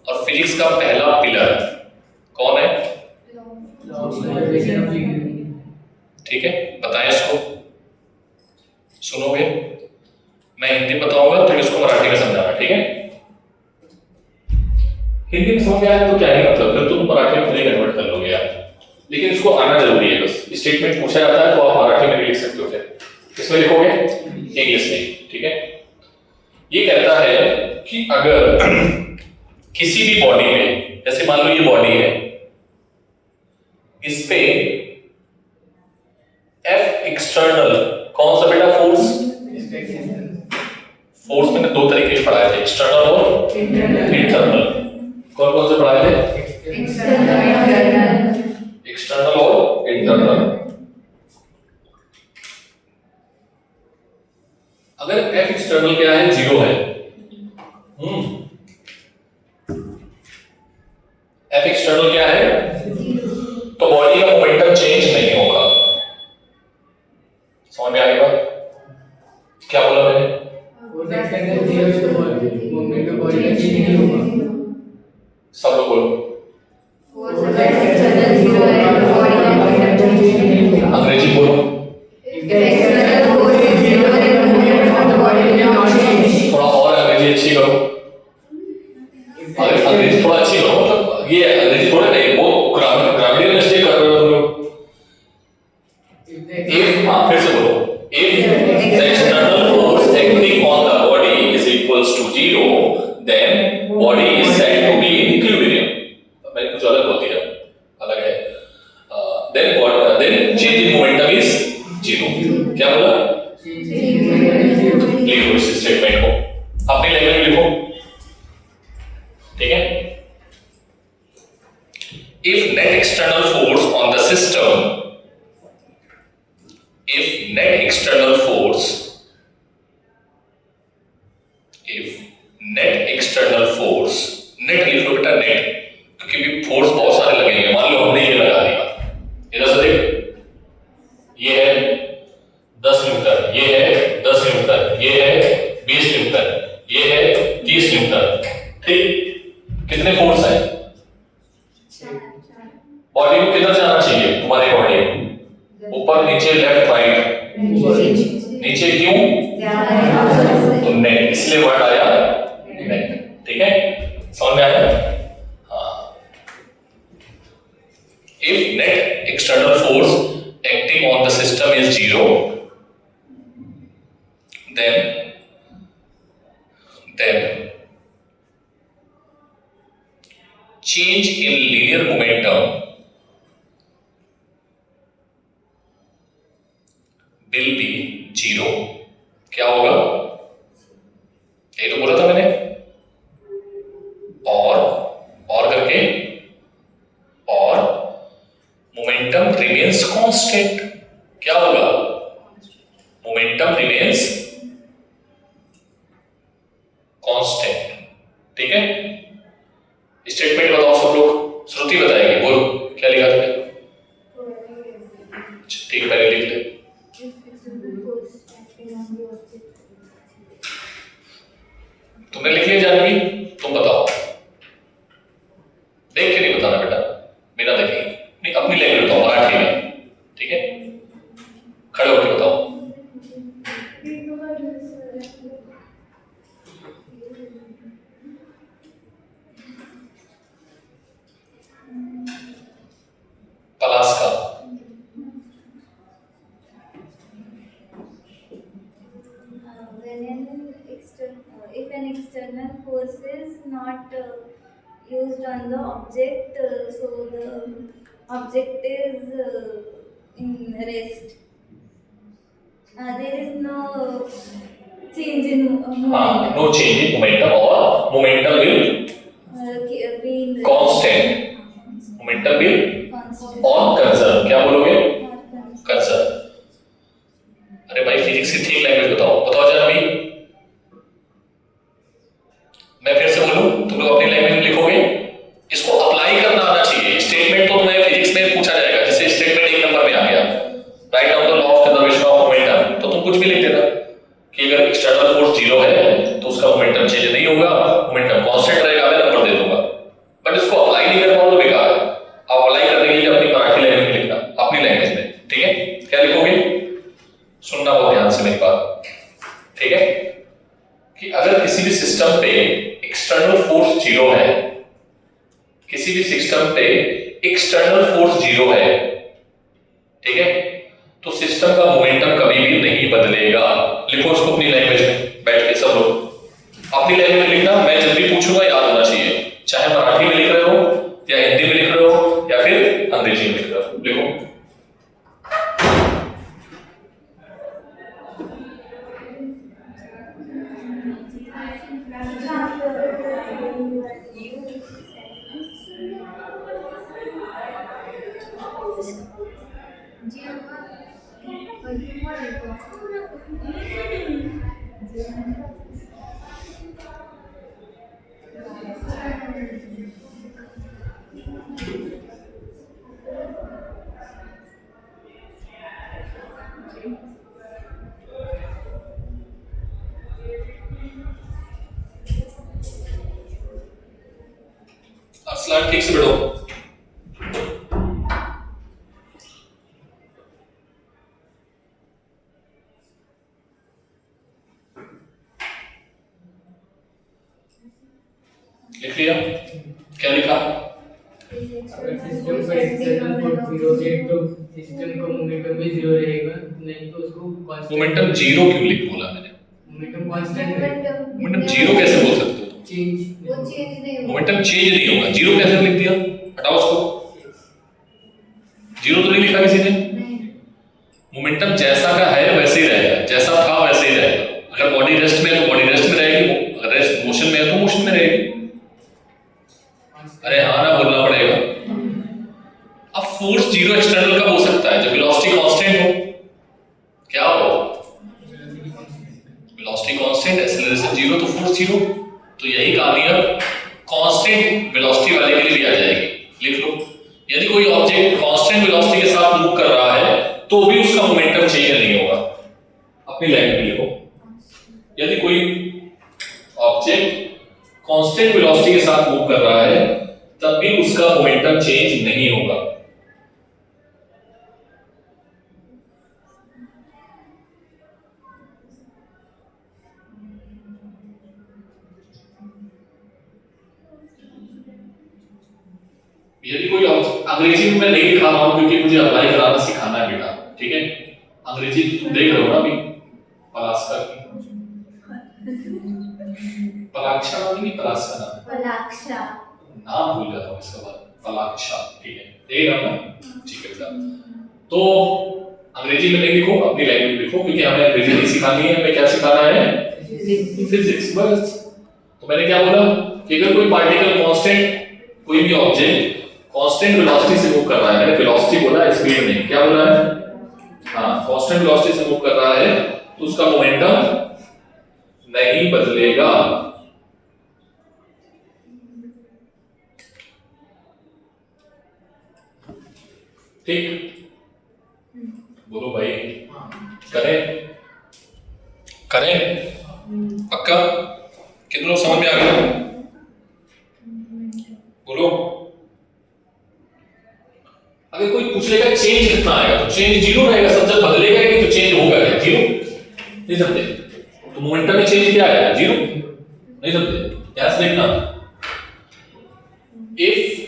और फिजिक्स का पहला पिलर कौन है? ठीक है, बताएं इसको, सुनोगे? मैं हिंदी बताऊंगा, तुम इसको मराठी में समझाना, ठीक है? हिंदी में समझ में आया तो क्या ही मतलब, फिर तुम मराठी में नहीं कन्वर्ट कर लोगे यार। लेकिन इसको आना जरूरी है, बस स्टेटमेंट पूछा जाता है तो आप मराठी में लिख सकते हो। फिर इसमें लिखोगे इंग्लिश में, ठीक है? ये कहता है कि अगर किसी भी बॉडी में, जैसे मान लो ये बॉडी है, इस पे एफ एक्सटर्नल, कौन सा बेटा फोर्स? फोर्स मैंने दो तरीके के पढ़ाए थे, एक्सटर्नल और इंटरनल। कौन कौन से पढ़ाए थे? एक्सटर्नल और इंटरनल। अगर एफ एक्सटर्नल क्या है? 0 है। एफ एक्सटर्नल क्या है? तो बॉडी का मोमेंटम चेंज नहीं होगा। समझ में आएगा क्या बोला मैंने? सब लोग बोलो। अंग्रेजी बोलो। थोड़ा और अंग्रेजी अच्छी करो। अंग्रेजी थोड़ा अच्छी करो, मतलब ये अंग्रेजी थोड़ा नहीं, वो ग्रामीण मिस्टेक कर रहे हो तुम लोग। फिर से बोलो। If the external force acting on the body is equals to 0, then body is said to be in equilibrium. मैंने कुछ अलग बोल दिया, अलग है। Then change in momentum is 0. क्या बोला? लिखो इस स्टेटमेंट को, अपनी लैंग्वेज में लिखो, ठीक है? If net external force on the system, if net external force net लिख लो बेटा, net, क्योंकि फोर्स बहुत सारे लगेंगे। मान लो हमने ये लगा दिया, इधर से देख, ये है 10 न्यूटन, ये है 10 न्यूटन, ये है 20 न्यूटन, ये है 30 न्यूटन, ठीक? कितने फोर्स है? बॉडी को किधर जाना चाहिए? तुम्हारी बॉडी ऊपर, नीचे, लेफ्ट, राइट? नीचे। क्यों? तो नेट, इसलिए वर्ड आया नेट, ठीक है? समझ में आया? हाँ। If net external force acting on the system is 0, then change in linear momentum will be 0। क्या होगा? यही तो बोला था मैंने। और करके, और मोमेंटम रिमेन्स कांस्टेंट। क्या होगा? मोमेंटम रिमेन्स कांस्टेंट, ठीक है? स्टेटमेंट बताओ सब लोग, श्रुति बताएगी, बोलो क्या लिखा तुमने? ठीक है, पहले लिख ले। तुमने लिख लिया जानवी? तुम बताओ, देख के नहीं बताना बेटा, बिना देखे नहीं, अपनी लैंग्वेज बताओ, मराठी में, ठीक है? खड़े होकर बताओ। पलास्का। If an external force is not used on the object, so the object is in rest. There is no change in momentum. No change in momentum, or momentum will be in constant. Momentum will constant. on conserve। क्या बोलोगे? Or constant. Concern. अरे भाई physics की ठीक language बताओ जानवी। मैं फिर से बोलूं, तुम लोग अपनी लैंग्वेज में लिखोगे, इसको अप्लाई करना आना चाहिए। स्टेटमेंट तो तुम्हें फिजिक्स में पूछा जाएगा, जैसे स्टेटमेंट 1 नंबर में आ गया, write down the law of conservation of momentum, तो तुम कुछ भी लिख देना कि अगर एक्सटर्नल फोर्स 0 है तो उसका मोमेंटम चेंज नहीं होगा, मोमेंटम कांस्टेंट रहेगा, मैं नंबर दे दूंगा। बट इसको अप्लाई नहीं कर पाओ तो बेकार है। आप अप्लाई करने के लिए अपनी मराठी लैंग्वेज में लिखना, अपनी लैंग्वेज में, ठीक है? क्या लिखोगे? सुनना बहुत ध्यान से मेरी बात, ठीक है? पे एक्सटर्नल फोर्स 0 है, किसी भी सिस्टम पे एक्सटर्नल फोर्स 0 है, ठीक है, तो सिस्टम का मोमेंटम कभी भी नहीं बदलेगा। लिखो उसको अपनी लैंग्वेज में बैठ के सब लोग, अपनी लैंग्वेज में लिखना, मैं जब भी पूछूंगा याद होना चाहिए, चाहे मराठी में लिख रहे हो या हिंदी में लिख रहे हो या फिर अंग्रेजी में लिख रहे हो। लिखो अस्लान ठीक से बैठो। लिख लिया? क्या लिखा? अगर सिस्टम का एक्सटर्नल फोर्स 0 है तो सिस्टम का मोमेंटम भी 0 रहेगा, नहीं तो उसको मोमेंटम 0 क्यों लिख बोला मैंने? मोमेंटम कांस्टेंट रहेगा। मोमेंटम 0 कैसे बोल सकते हो? चेंज वो चेंज नहीं होगा। मोमेंटम चेंज नहीं होगा। 0 कैसे लिख दिया? हटाओ उसको। 0 तो नहीं लिखा किसी ने। नहीं। मोमेंटम जैसा का है वैसे ही रहेगा, जैसा था वैसे ही रहेगा। अगर बॉडी रेस्ट में है तो बॉडी रेस्ट में रहेगी, अगर रेस्ट मोशन में है तो मोशन में रहेगी। अरे हाँ ना बोलना पड़ेगा। अब फोर्स 0 एक्सटर्नल कब हो सकता है? जब वेलोसिटी कांस्टेंट हो। क्या हो? वेलोसिटी कांस्टेंट, एक्सेलरेशन 0 तो फोर्स 0। तो यही कहानी अब कांस्टेंट वेलोसिटी वाले के लिए भी आ जाएगी। लिख लो, यदि कोई ऑब्जेक्ट कांस्टेंट वेलोसिटी के साथ मूव कर रहा है तो भी उसका मोमेंटम चेंज नहीं होगा। अपनी लाइन में लिखो, यदि कोई ऑब्जेक्ट कांस्टेंट वेलोसिटी के साथ मूव कर रहा है तब भी उसका मोमेंटम चेंज नहीं होगा। यदि कोई अंग्रेजी में मैं नहीं लिखा रहा हूं क्योंकि मुझे अप्लाई कराना सिखाना है बेटा, ठीक है? अंग्रेजी तुम देख रहे हो ना अभी, पलास्का की पलाक्षा नहीं, पलास्का नाम है। पलाक्षा। नाम भूल जाता हूँ इसका बाद, पलाक्षा, ठीक है? देख रहा हूँ, ठीक है बेटा। तो अंग्रेजी में नहीं लिखो, अपनी लैंग्वेज लिखो, क्योंकि हमें अंग्रेजी नहीं सिखानी है, हमें क्या सिखाना है? फिजिक्स। बस। तो मैंने क्या बोला कि अगर कोई पार्टिकल कांस्टेंट, कोई भी ऑब्जेक्ट कांस्टेंट वेलोसिटी से मूव कर रहा है, मैंने वेलोसिटी बोला, स्पीड नहीं, क्या बोला है? हाँ, कांस्टेंट वेलोसिटी से मूव कर रहा है तो उसका मोमेंटम नहीं बदलेगा। ठीक? बोलो भाई, करें? करें? पक्का? कितने लोग समझ में आ गया? बोलो। अगर कोई पूछ लेगा चेंज कितना आएगा तो चेंज 0 रहेगा, सब जब बदलेगा कि तो चेंज होगा क्या? 0 नहीं समझे? तो मोमेंटम में चेंज क्या आएगा? 0 नहीं समझे? यहां से देखना, if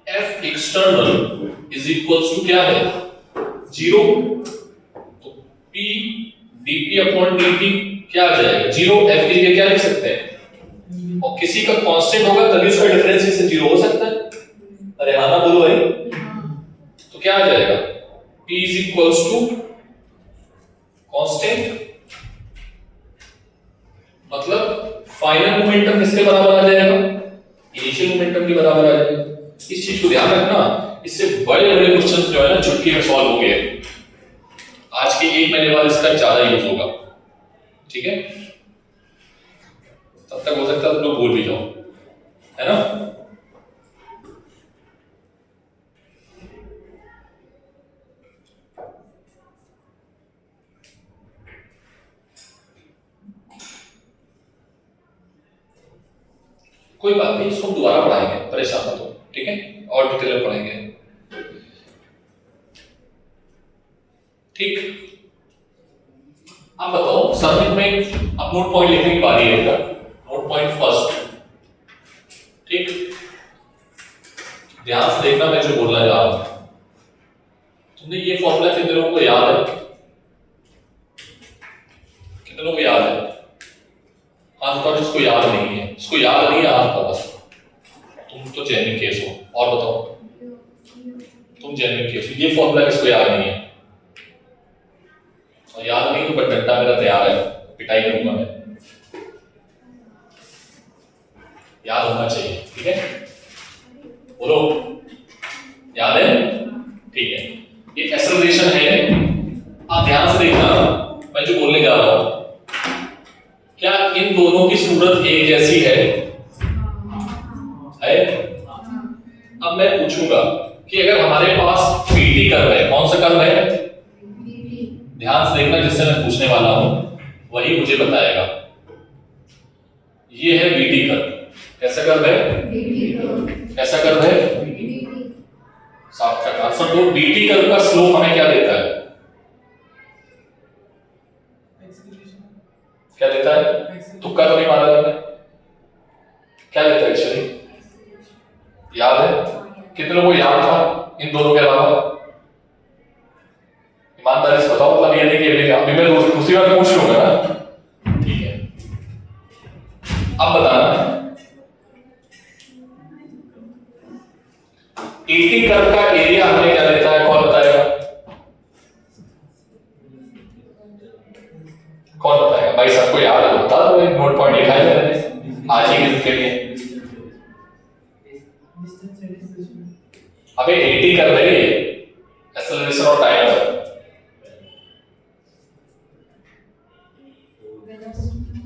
F external is equals to क्या है? 0, तो P dP अपॉन dt क्या आ जाएगा? 0। F की जगह क्या लिख सकते हैं? और किसी का कांस्टेंट होगा तभी उसका डिफरेंस इससे 0 हो सकता है। अरे हाँ ना बोलो भाई। तो क्या आ जाएगा? P is equals to constant, मतलब फाइनल मोमेंटम किसके बराबर आ जाएगा? इनिशियल मोमेंटम के बराबर आ जाएगा। इस चीज को ध्यान रखना, इससे बड़े बड़े क्वेश्चंस जो है ना चुटकी में सॉल्व होंगे। आज के 1 महीने बाद इसका ज्यादा यूज होगा, ठीक है? तब तक हो सकता है तुम लोग भूल भी जाओ, है ना? कोई बात नहीं, इसको दोबारा पढ़ाएंगे, परेशान मत हो, ठीक है? और डिटेल में पढ़ेंगे, ठीक? आप बताओ, सर्किट में अब नोट पॉइंट लिखने की बारी है बेटा। नोट पॉइंट फर्स्ट, ठीक, ध्यान से देखना मैं जो बोलना जा रहा हूं। तुमने ये फॉर्मूला कितने लोगों को याद है? कितने लोगों को याद है? हाथ का जिसको याद नहीं है, इसको याद नहीं है हाथ का बस, तुम तो जेन्युइन केस हो। और बताओ, तुम जेन्युइन केस हो। ये फॉर्मूला किसको याद नहीं है? और याद नहीं तो बट डंडा मेरा तैयार है, पिटाई करूंगा मैं। याद होना चाहिए, ठीक है? बोलो, याद है? ठीक है। ये एक्सेलरेशन है। आप ध्यान से देखना मैं जो बोलने जा रहा हूं, क्या इन दोनों की सूरत एक जैसी है? अब मैं पूछूंगा कि अगर हमारे पास बीटी कर्व है, कौन सा कर्व है? ध्यान से देखना, जिससे मैं पूछने वाला हूं वही मुझे बताएगा। ये है बीटी कर्व। कैसा कर्व है? कैसा कर्व है? सार्थक आंसर दो। बीटी कर्व का स्लोप हमें क्या देता है? क्या देता है? तुक्का तो नहीं मारा जाता? क्या देता है एक्चुअली? याद है? कितने लोगों को याद था इन दोनों के अलावा? ईमानदारी से बताओ, मतलब ये नहीं कि अभी मैं दूसरी बार पूछ लूंगा ना, ठीक है? अब बताना, 80 कर्व का एरिया हमें क्या देता है? कौन बताएगा? कौन बताएगा? भाई सबको याद है, बता दो। एक नोट पॉइंट लिखा है मैंने आज ही के दिन के लिए। अबे 80 कर्व है ये, एक्सेलरेशन और टाइम है।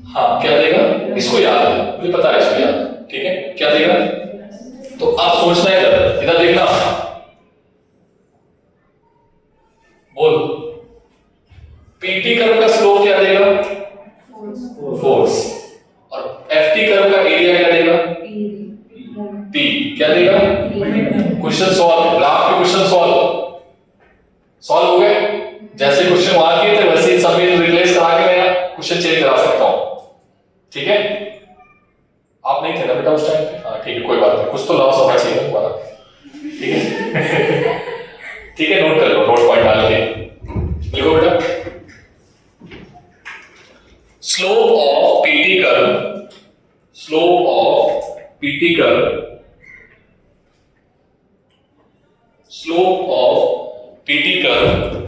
हाँ, क्या देगा? इसको याद है, मुझे पता है इसको याद, ठीक है? क्या देगा? तो आप सोचना है, इधर देखना, बोल। पीटी कर्व का स्लोप क्या देगा? फोर्स। और एफटी कर्व का एरिया क्या देगा? पी। क्या देगा? Question solve. ग्राफ के क्वेश्चन सॉल्व हो गए। जैसे क्वेश्चन वहां किए थे वैसे ही सब में रिप्लेस करा के मैं क्वेश्चन चेंज करा सकता हूं, ठीक है? आप नहीं थे ना बेटा उस टाइम पे? हाँ ठीक है, कोई बात नहीं, कुछ तो लॉस होना चाहिए तुम्हारा, ठीक है? ठीक है, नोट कर लो, नोट पॉइंट डाल के लिखो बेटा। Slope of PT curve, slope of PT curve, slope of PT curve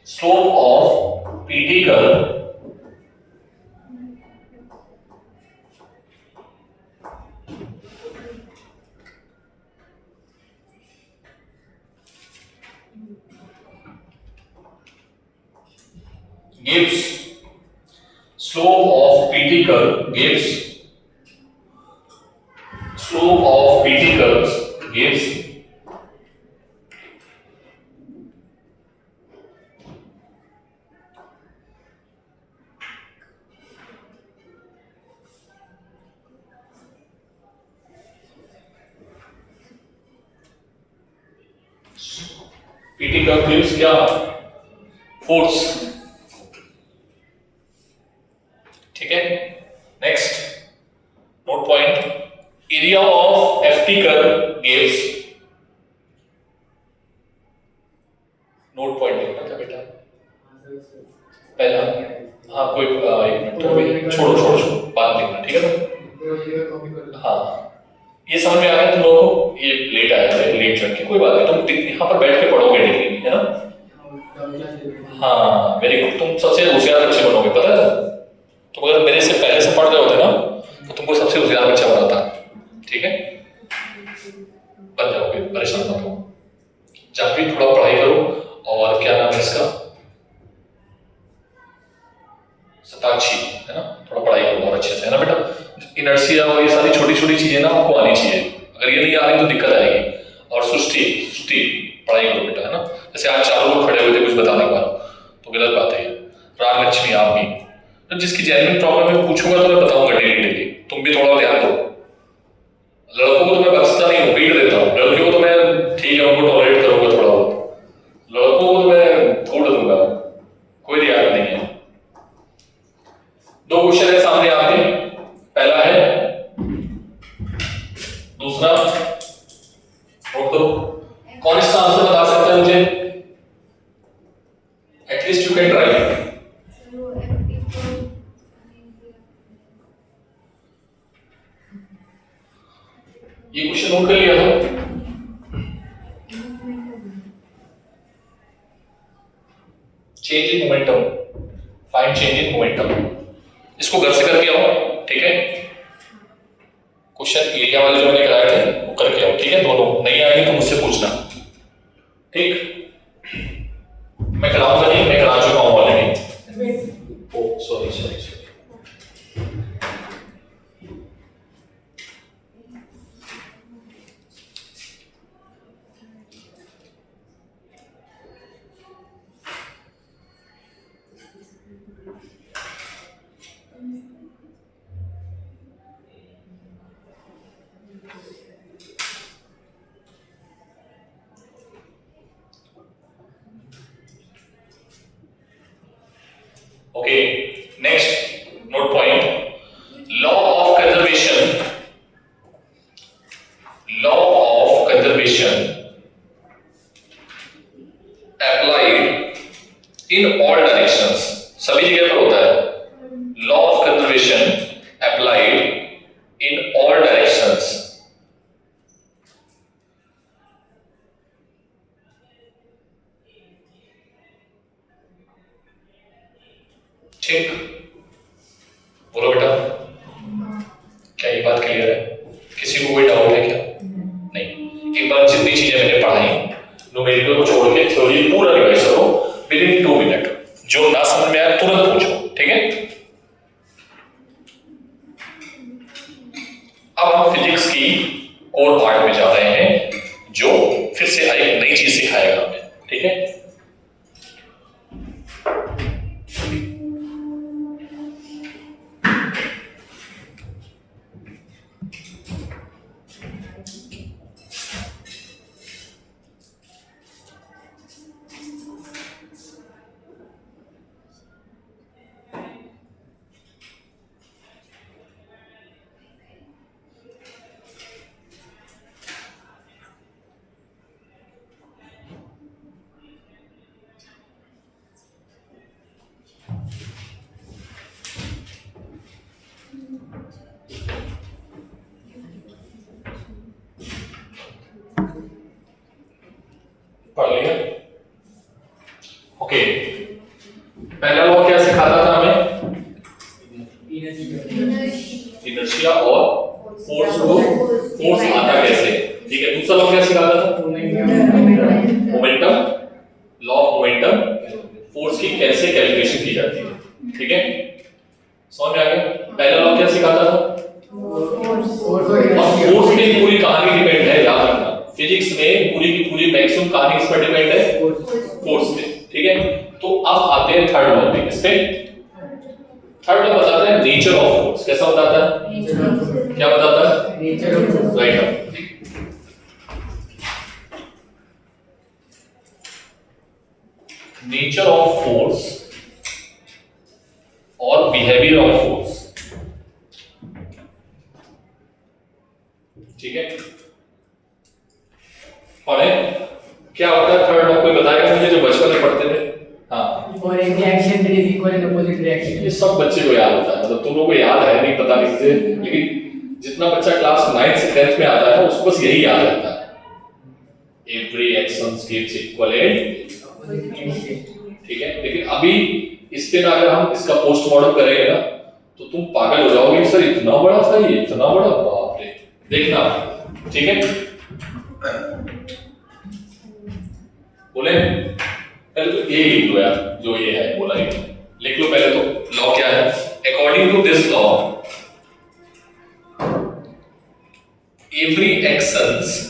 slope of PD curve gives slope of PT curve gives slope of PT curves gives PT curve gives क्या? Force, ठीक है? Next note point, area of FT curve gives, note point लिखना था बेटा पहला। हाँ कोई एक मिनट छोड़ो बात लिखना, ठीक है ना? हाँ ये समझ में आ गया तुम लोगों को? ये लेट आया है, लेट चढ़ के कोई बात नहीं, तुम यहाँ पर बैठ के पढ़ोगे डेली, है ना? हाँ वेरी गुड, तुम सबसे होशियार बच्चे बनोगे, पता है? तुम अगर मेरे से पहले से पढ़ रहे होते ना तो तुमको सबसे होशियार बच्चा बनाता, ठीक है? बन जाओगे, परेशान मत हो। जब भी थोड़ा पढ़ाई करो, और क्या नाम है इसका, सताक्षी, है ना? थोड़ा पढ़ाई करो और अच्छे से, है ना बेटा? इनर्शिया और ये सारी छोटी छोटी चीजें ना आपको आनी चाहिए, अगर ये नहीं आ रही तो दिक्कत आएगी। और सुस्ती पढ़ाई करो बेटा, है ना? जैसे आज 4 लोग खड़े हुए थे कुछ बताने का, तो गलत बात है। राग लक्ष्मी आप भी, तो जिसकी जेन्युइन प्रॉब्लम है पूछूंगा तो मैं बताऊंगा डेली, तुम भी थोड़ा ध्यान दो। लड़कों को तो मैं बख्शता नहीं हूँ, पीट देता ठीक है, उनको टॉलरेट करूंगा थोड़ा बहुत, लड़कों को तो मैं छोड़ दूंगा, कोई रियायत नहीं है। दो क्वेश्चन है सामने आपके, पहला है, दूसरा नोट करो। कौन इसका आंसर बता सकता है मुझे? At least you can try. So F equal ये क्वेश्चन नोट कर लिया था? Change in momentum, find change in momentum. इसको घर से करके आओ, ठीक है? क्वेश्चन एरिया वाले जो मैंने कराए थे वो करके आओ, ठीक है? दोनों नहीं आएंगे तो मुझसे पूछना, ठीक? मैं कराऊंगा नहीं, मैं करा चुका हूं already. Oh sorry sorry sorry. Okay, next note point. Law of conservation. Law of conservation applied in all directions. सभी जगह पर होता है। Law of conservation applied in all directions. ठीक, बोलो बेटा, क्या ये बात क्लियर है? किसी को कोई डाउट है क्या? नहीं। एक बार जितनी चीजें मैंने पढ़ाई न्यूमेरिकल को छोड़ के थ्योरी पूरा रिवाइज करो विद इन 2 मिनट। जो ना समझ में आए तुरंत पूछो, ठीक है? अब हम फिजिक्स की कोर पार्ट में जा रहे हैं, जो फिर से एक नई चीज सिखाएगा हमें, ठीक है? पढ़ लिया? ओके, पहला लॉ क्या सिखाता था हमें? इनर्शिया और फोर्स को, फोर्स आता कैसे, ठीक है? दूसरा लॉ क्या सिखाता था? Momentum, law of momentum, force की कैसे कैलकुलेशन की जाती है, ठीक है? समझ में आ गया? पहला लॉ क्या सिखाता था? और फोर्स पे पूरी कहानी डिपेंड है, याद रखना। फिजिक्स में पूरी की पूरी मैक्सिमम कहानी इस पर डिपेंड है, फोर्स पे, ठीक है? तो अब आते हैं थर्ड लॉ पे। किस पे? थर्ड लॉ बताता है नेचर ऑफ फोर्स। कैसा बताता है? क्या बताता है? Nature of force. Right. Nature of force और बिहेवियर ऑफ फोर्स, ठीक है? पढ़े क्या होता है थर्ड लॉ? कोई बताएगा मुझे जो बचपन में पढ़ते थे? हाँ, फॉर एक reaction that is equal and opposite reaction. ये सब बच्चे को याद होता है, मतलब तुम लोगों को याद है नहीं पता नहीं से, लेकिन जितना बच्चा क्लास 9 से 10th में आता है ना उसको बस यही याद रहता है, every action gives equal and, ठीक है? लेकिन अभी इस पे ना अगर हम इसका पोस्टमार्टम करेंगे ना तो तुम पागल हो जाओगे, सर इतना बड़ा था ये, इतना बड़ा, बाप रे। देखना, ठीक है? बोले पहले तो ये लिख लो यार, जो ये है बोला ये लिख लो पहले तो। लॉ क्या है? According to this law every actions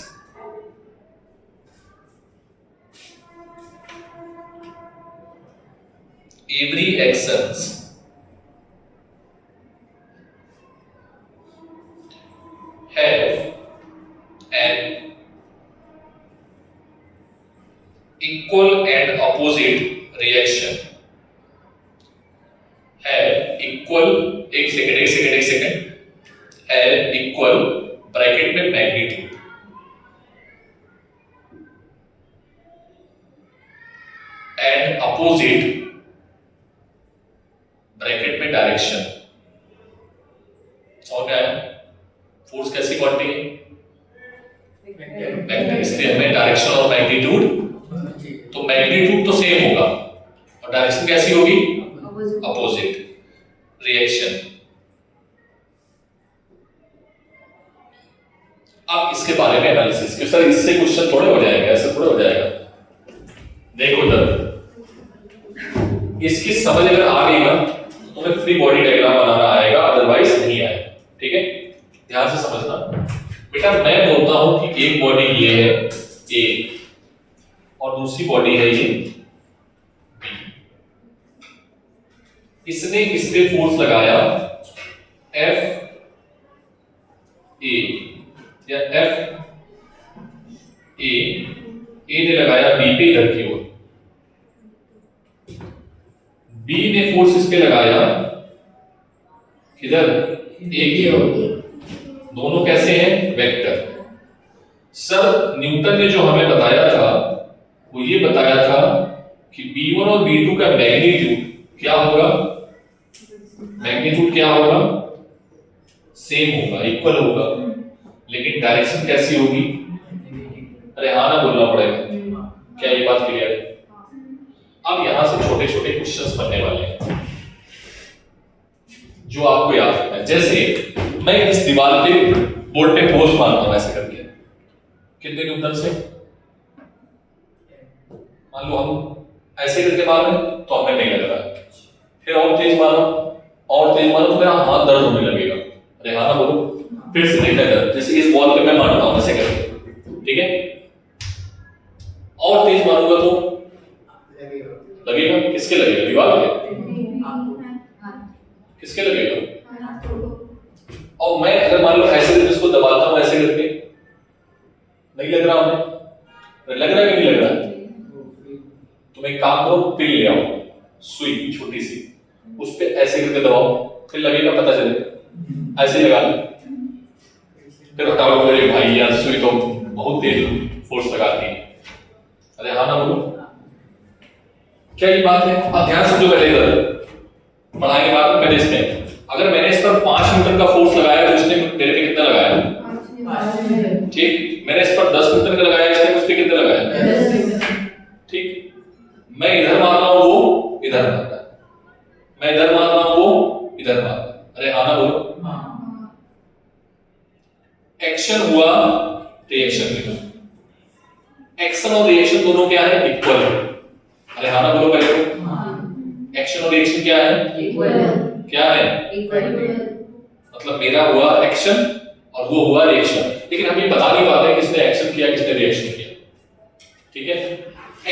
have an equal and opposite reaction है इक्वल, एक सेकंड है इक्वल ब्रैकेट में मैग्नीट्यूड एंड अपोजिट ब्रैकेट में डायरेक्शन। समझ में आया? फोर्स कैसी क्वांटिटी है? वेक्टर, इसलिए हमें डायरेक्शन और मैग्नीट्यूड, तो मैग्नीट्यूड तो सेम होगा और डायरेक्शन कैसी होगी? Opposite reaction. अब इसके बारे में एनालिसिस कि सर इससे क्वेश्चन थोड़े हो जाएगा, ऐसे थोड़े हो जाएगा। देखो इधर, इसकी समझ अगर आ गई ना तो तुम्हें फ्री बॉडी डायग्राम बनाना आएगा, अदरवाइज नहीं आएगा। ठीक है, ध्यान से समझना बेटा। मैं बोलता हूं कि एक बॉडी ये है ए और दूसरी बॉडी है ये बी। इसने इस पे फोर्स लगाया एफ ए या एफ ए ने लगाया बी पे इधर की ओर, बी ने फोर्स इस पे लगाया किधर? ए की ओर। दोनों कैसे हैं? वेक्टर। सर न्यूटन ने जो हमें बताया था वो ये बताया था कि B1 और B2 का मैग्नीट्यूड क्या होगा? मैग्नीट्यूड क्या होगा? सेम होगा, इक्वल होगा, लेकिन डायरेक्शन कैसी होगी? अरे हाँ ना बोलना पड़ेगा। क्या ये बात क्लियर है? अब यहां से छोटे छोटे क्वेश्चंस बनने वाले हैं जो आपको याद रखना है। जैसे मैं इस दीवार पे बोर्ड पे फोर्स मारता हूं ऐसे करके, कितने न्यूटन से? मान लो हम ऐसे करके मार रहे हैं तो हमें नहीं लग रहा है, फिर और तेज मारो तो मेरा हाथ दर्द होने लगेगा। अरे हाँ ना बोलो, फिर से नहीं लगा। जैसे इस बॉल पे मैं मारता हूं ऐसे करके, ठीक है, और तेज मारूंगा तो लगेगा। किसके लगेगा? दीवार के। किसके लगेगा? और मैं अगर मान लो ऐसे करके इसको दबाता हूं ऐसे करके, नहीं लग रहा हमें? लग रहा है कि नहीं लग रहा? तुम एक काम करो, पिन ले आओ, सुई छोटी सी, उस पे ऐसे करके दबाओ, फिर लगेगा, पता चलेगा। ऐसे लगा लो, फिर हटाओ। अरे भाई यार सुई तो बहुत तेज फोर्स लगाती है। अरे हाँ ना बोलो, क्या ये बात है? अब ध्यान समझो पहले, इधर पढ़ाई के बाद पहले इसमें अगर मैंने इस पर 5 न्यूटन का फोर्स लगाया तो इसने मेरे पे कितना लगाया? ठीक। मैंने इस पर 10 न्यूटन का लगाया, इसने उस पे कितना लगाया? ठीक। मैं इधर मार रहा हूं, वो इधर मार रहा है, मैं इधर मार रहा हूं, वो इधर मार रहा है। अरे हाँ ना बोलो। एक्शन हुआ, रिएक्शन हुआ। एक्शन और रिएक्शन दोनों क्या है? इक्वल है। अरे हाँ ना बोलो पहले। एक्शन और रिएक्शन क्या है? इक्वल। क्या है? इक्वल। मतलब मेरा हुआ एक्शन और वो हुआ रिएक्शन, लेकिन हम ये बता नहीं पाते किसने एक्शन किया किसने रिएक्शन किया। ठीक है,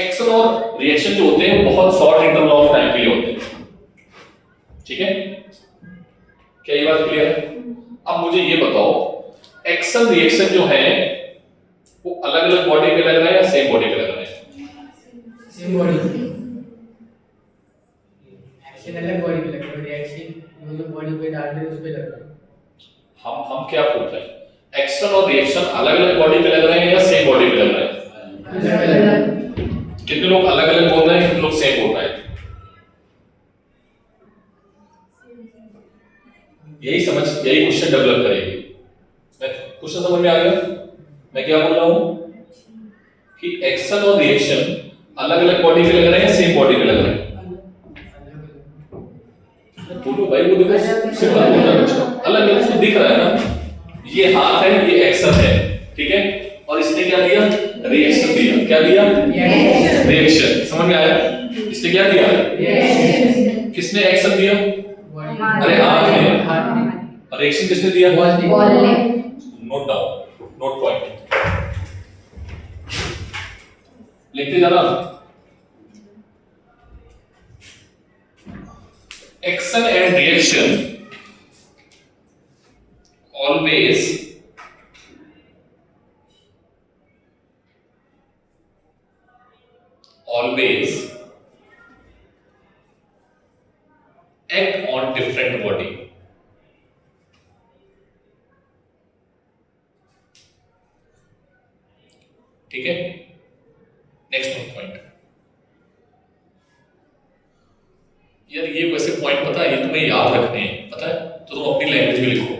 एक्शन और रिएक्शन जो होते हैं बहुत शॉर्ट इंटरवल ऑफ टाइम के लिए होते हैं। ठीक है, क्या ये बात क्लियर है? अब मुझे ये बताओ, एक्शन रिएक्शन जो है वो अलग अलग बॉडी पे लग रहा है या सेम बॉडी पे लग रहा है? Same body. एक्शन अलग बॉडी पे लग रहा है, रिएक्शन वो जो बॉडी पे डाल रहे हैं उस पे लग रहा है। हम क्या पूछ रहे हैं? एक्शन और रिएक्शन अलग अलग बॉडी पे लग रहे हैं या सेम बॉडी पे लग रहे हैं? अलग अलग। कितने लोग अलग अलग बोल रहे हैं, कितने लोग सेम बोल रहे हैं? यही क्वेश्चन डेवलप करेगी। क्वेश्चन समझ में आ गया? मैं क्या बोल रहा हूं कि एक्शन और रिएक्शन अलग अलग बॉडी पे लग रहे हैं या सेम बॉडी पे लग रहे हैं? बोलो भाई, वो देखो अलग अलग इसको दिख रहा है ना, ये हाथ है, ये एक्शन है, ठीक है, और इसने क्या दिया? रिएक्शन दिया। क्या दिया? रिएक्शन। समझ में आया? इसने क्या दिया? किसने एक्शन दिया? अरे हाथ ने। और रिएक्शन किसने दिया? बॉल ने। नोट डाउन, नोट पॉइंट लिखते जाना। Action and reaction always always act on different body. ठीक है, नेक्स्ट पॉइंट। यार ये वैसे पॉइंट पता है, ये तुम्हें याद रखने हैं, पता है, तो तुम अपनी लैंग्वेज में लिखो,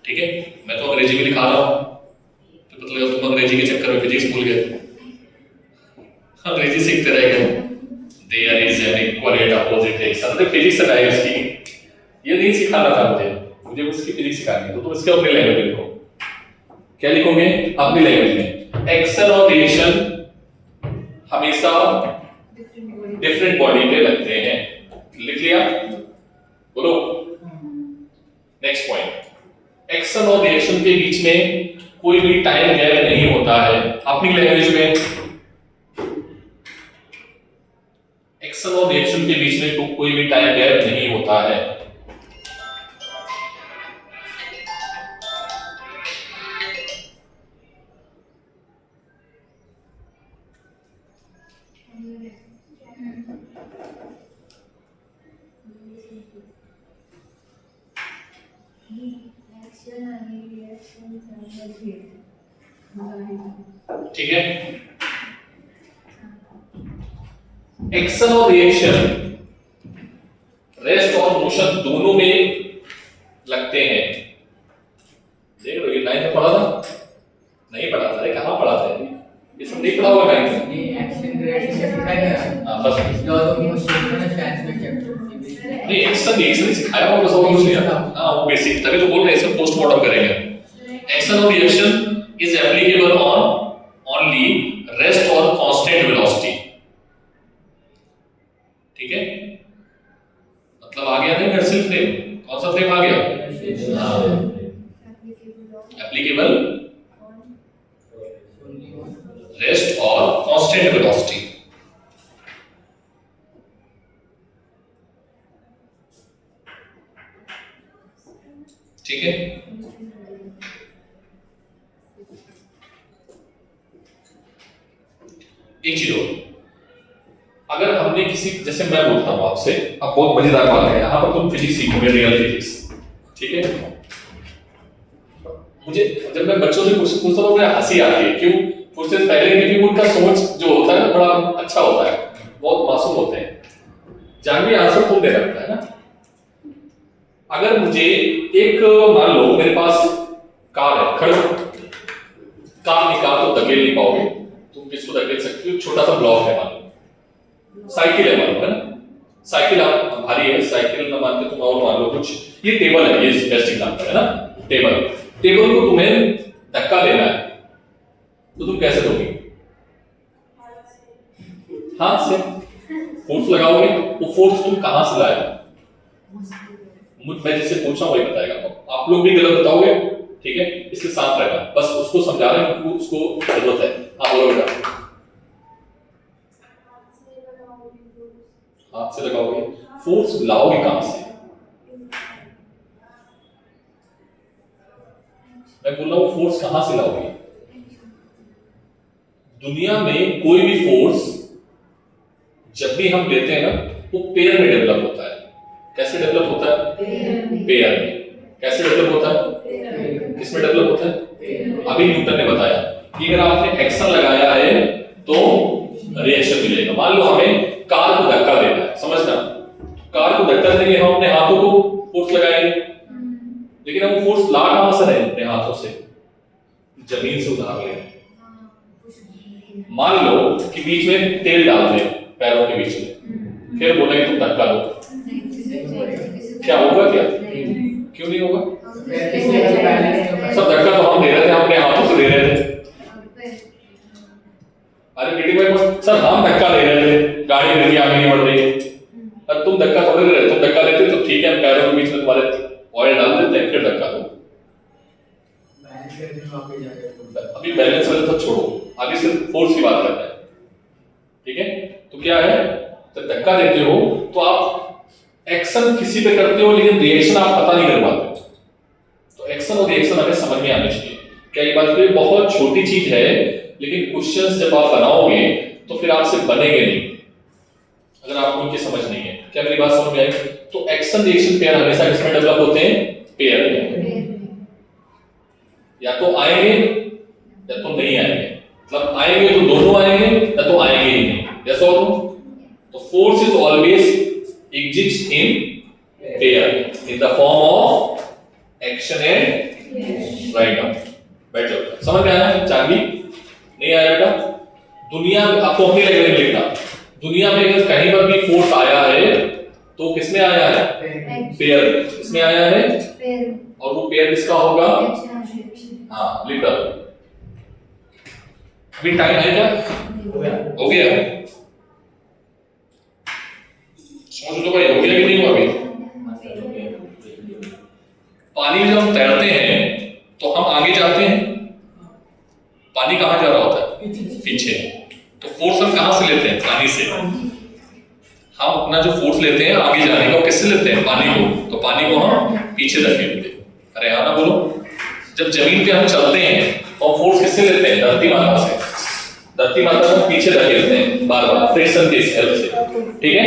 ठीक है। मैं तो अंग्रेजी में लिखा रहा हूं, तो पता लगा तुम अंग्रेजी के चक्कर में फिजिक्स भूल गए, अंग्रेजी सीखते रह गए। There is an equal and opposite action, तो फिजिक्स हटाई उसकी, ये नहीं सिखाना था मुझे उसकी फिजिक्स सिखानी है, तो तुम इसके अपनी लैंग्वेज में लिखो। क्या लिखोगे अपनी लैंग्वेज में? एक्शन और रिएक्शन हमेशा डिफरेंट बॉडी पे लगते हैं। लिख लिया? बोलो नेक्स्ट पॉइंट। एक्शन और रिएक्शन के बीच में कोई भी टाइम गैप नहीं होता है। अपनी लैंग्वेज में एक्शन और रिएक्शन के बीच में तो कोई भी टाइम गैप नहीं होता है। ठीक है, एक्शन और रिएक्शन रेस्ट और मोशन दोनों में लगते हैं। देख लो, ये लाइन में पढ़ा था? नहीं पढ़ा था? अरे कहाँ पढ़ा था? ये सब नहीं पढ़ा हुआ लाइन में। ये एक्शन रिएक्शन से सिखाया गया। हां बस लॉज ऑफ मोशन मैंने साइंस में चैप्टर नहीं, एक्शन सिखाया होगा, सब कुछ नहीं आता। हां वो बेसिक, तभी तो बोल रहे हैं इसमें पोस्टमार्टम करेंगे। एक्शन और reaction is applicable on only rest और कांस्टेंट वेलोसिटी। ठीक है, मतलब आ गया ना इनर्शियल फ्रेम? कौन सा फ्रेम आ गया? एप्लीकेबल रेस्ट और कांस्टेंट वेलोसिटी। ठीक है, एक चीज और, अगर हमने किसी, जैसे मैं बोलता हूं आपसे, अब बहुत मजेदार बात है, यहां पर तुम फिजिक्स सीखोगे, रियल फिजिक्स, ठीक है। मुझे जब मैं बच्चों से पूछता हूं मुझे हंसी आती है। क्यों पूछते हैं? पहले क्योंकि उनका सोच जो होता है बड़ा अच्छा होता है, बहुत मासूम होते हैं, जानवी आंसर तुम दे रखता है ना। अगर मुझे एक, मान लो मेरे पास कार है, खड़े कार निकाल तो धकेल नहीं पाओगे, तुम किसको धकेल सकते हो? छोटा सा ब्लॉक है, मान लो साइकिल है, मान लो, है ना, साइकिल आप भारी है, साइकिल ना मान के तुम और मान लो कुछ, ये टेबल है, ये बेस्ट एग्जांपल है ना, टेबल को तुम्हें धक्का देना है, तो तुम कैसे दोगे? हाथ से फोर्स लगाओगे। वो फोर्स तुम कहां से लाए? मैं जिससे पूछा वही बताएगा, आप लोग भी गलत बताओगे, ठीक है, इसलिए शांत रहना, बस उसको समझा रहे हैं, उसको जरूरत है। हाँ बोलो बेटा। हाथ से लगाओगे, फोर्स लाओगे कहां से? मैं बोल रहा हूं फोर्स कहां से लाओगे? दुनिया में कोई भी फोर्स जब भी हम लेते हैं ना, वो पेयर में डेवलप होता है। कैसे डेवलप होता है? पेयर में। कैसे डेवलप होता है? किसमें डेवलप होता है? अभी न्यूटन ने बताया कि अगर आपने एक्शन लगाया है तो रिएक्शन मिलेगा। मान लो हमें कार को धक्का देना है, समझना, कार को धक्का देंगे हम अपने हाथों को फोर्स लगाएंगे, लेकिन हम फोर्स ला कहां से रहे? अपने हाथों से, जमीन से उधार ले। मान लो कि बीच में तेल डाल दे पैरों के बीच में, फिर बोलेंगे तुम धक्का दो, क्या होगा? क्या क्यों नहीं होगा? सब धक्का तो हम दे रहे थे, हम अपने हाथों से दे रहे थे। अरे बेटी भाई, सर हम धक्का दे रहे थे, गाड़ी मेरी आगे नहीं बढ़ रही है, अब तुम धक्का थोड़े दे रहे, तुम धक्का देते तो ठीक है, हम पैरों के बीच में तुम्हारे ऑयल डाल देते हैं, फिर धक्का दो। अभी बैलेंस वाले तो छोड़ो, अभी सिर्फ फोर्स की बात करते हैं, ठीक है। तो क्या है, जब धक्का देते हो तो आप एक्शन किसी पे करते हो, लेकिन रिएक्शन आप पता नहीं कर पाते। तो एक्शन और रिएक्शन हमें समझ में आनी चाहिए। क्या ये बात कोई बहुत छोटी चीज है, लेकिन क्वेश्चंस जब आप बनाओगे तो फिर आपसे बनेंगे नहीं, अगर आपको उनकी समझ नहीं है। क्या मेरी बात समझ में आई? तो एक्शन रिएक्शन पेयर हमेशा किसमें डेवलप होते हैं? पेयर में। या तो आएंगे या तो नहीं आएंगे, मतलब आएंगे तो दोनों आएंगे या तो आएंगे ही नहीं। यस और नो? तो force is always exist in pair in the form of action and right now बैठ जाओ। समझ में आया? चांदी नहीं आया बेटा? दुनिया में आपको अपनी लैंग्वेज में लिखना, दुनिया में अगर कहीं पर भी फोर्स आया है तो किसमें आया है? पेयर। किसमें आया है? पेयर। और वो पेयर किसका होगा? एक्शन। हाँ लिख डालो। अभी टाइम है क्या? हो गया? सोच लो भाई, हो गया कि नहीं हुआ अभी? पानी में जब हम तैरते हैं तो हम आगे जाते हैं, पानी कहाँ जा रहा होता है? पीछे। तो फोर्स हम कहाँ से लेते हैं? पानी से। हम अपना जो फोर्स लेते हैं आगे जाने का, वो किससे लेते हैं? पानी को। तो पानी को हम पीछे धकेलते हैं। अरे हाँ ना बोलो। जब जमीन पे हम चलते हैं और फोर्स किससे लेते हैं? धरती माता से। धरती माता को पीछे धकेलते हैं बार बार फ्रिक्शन के हेल्प से, ठीक है?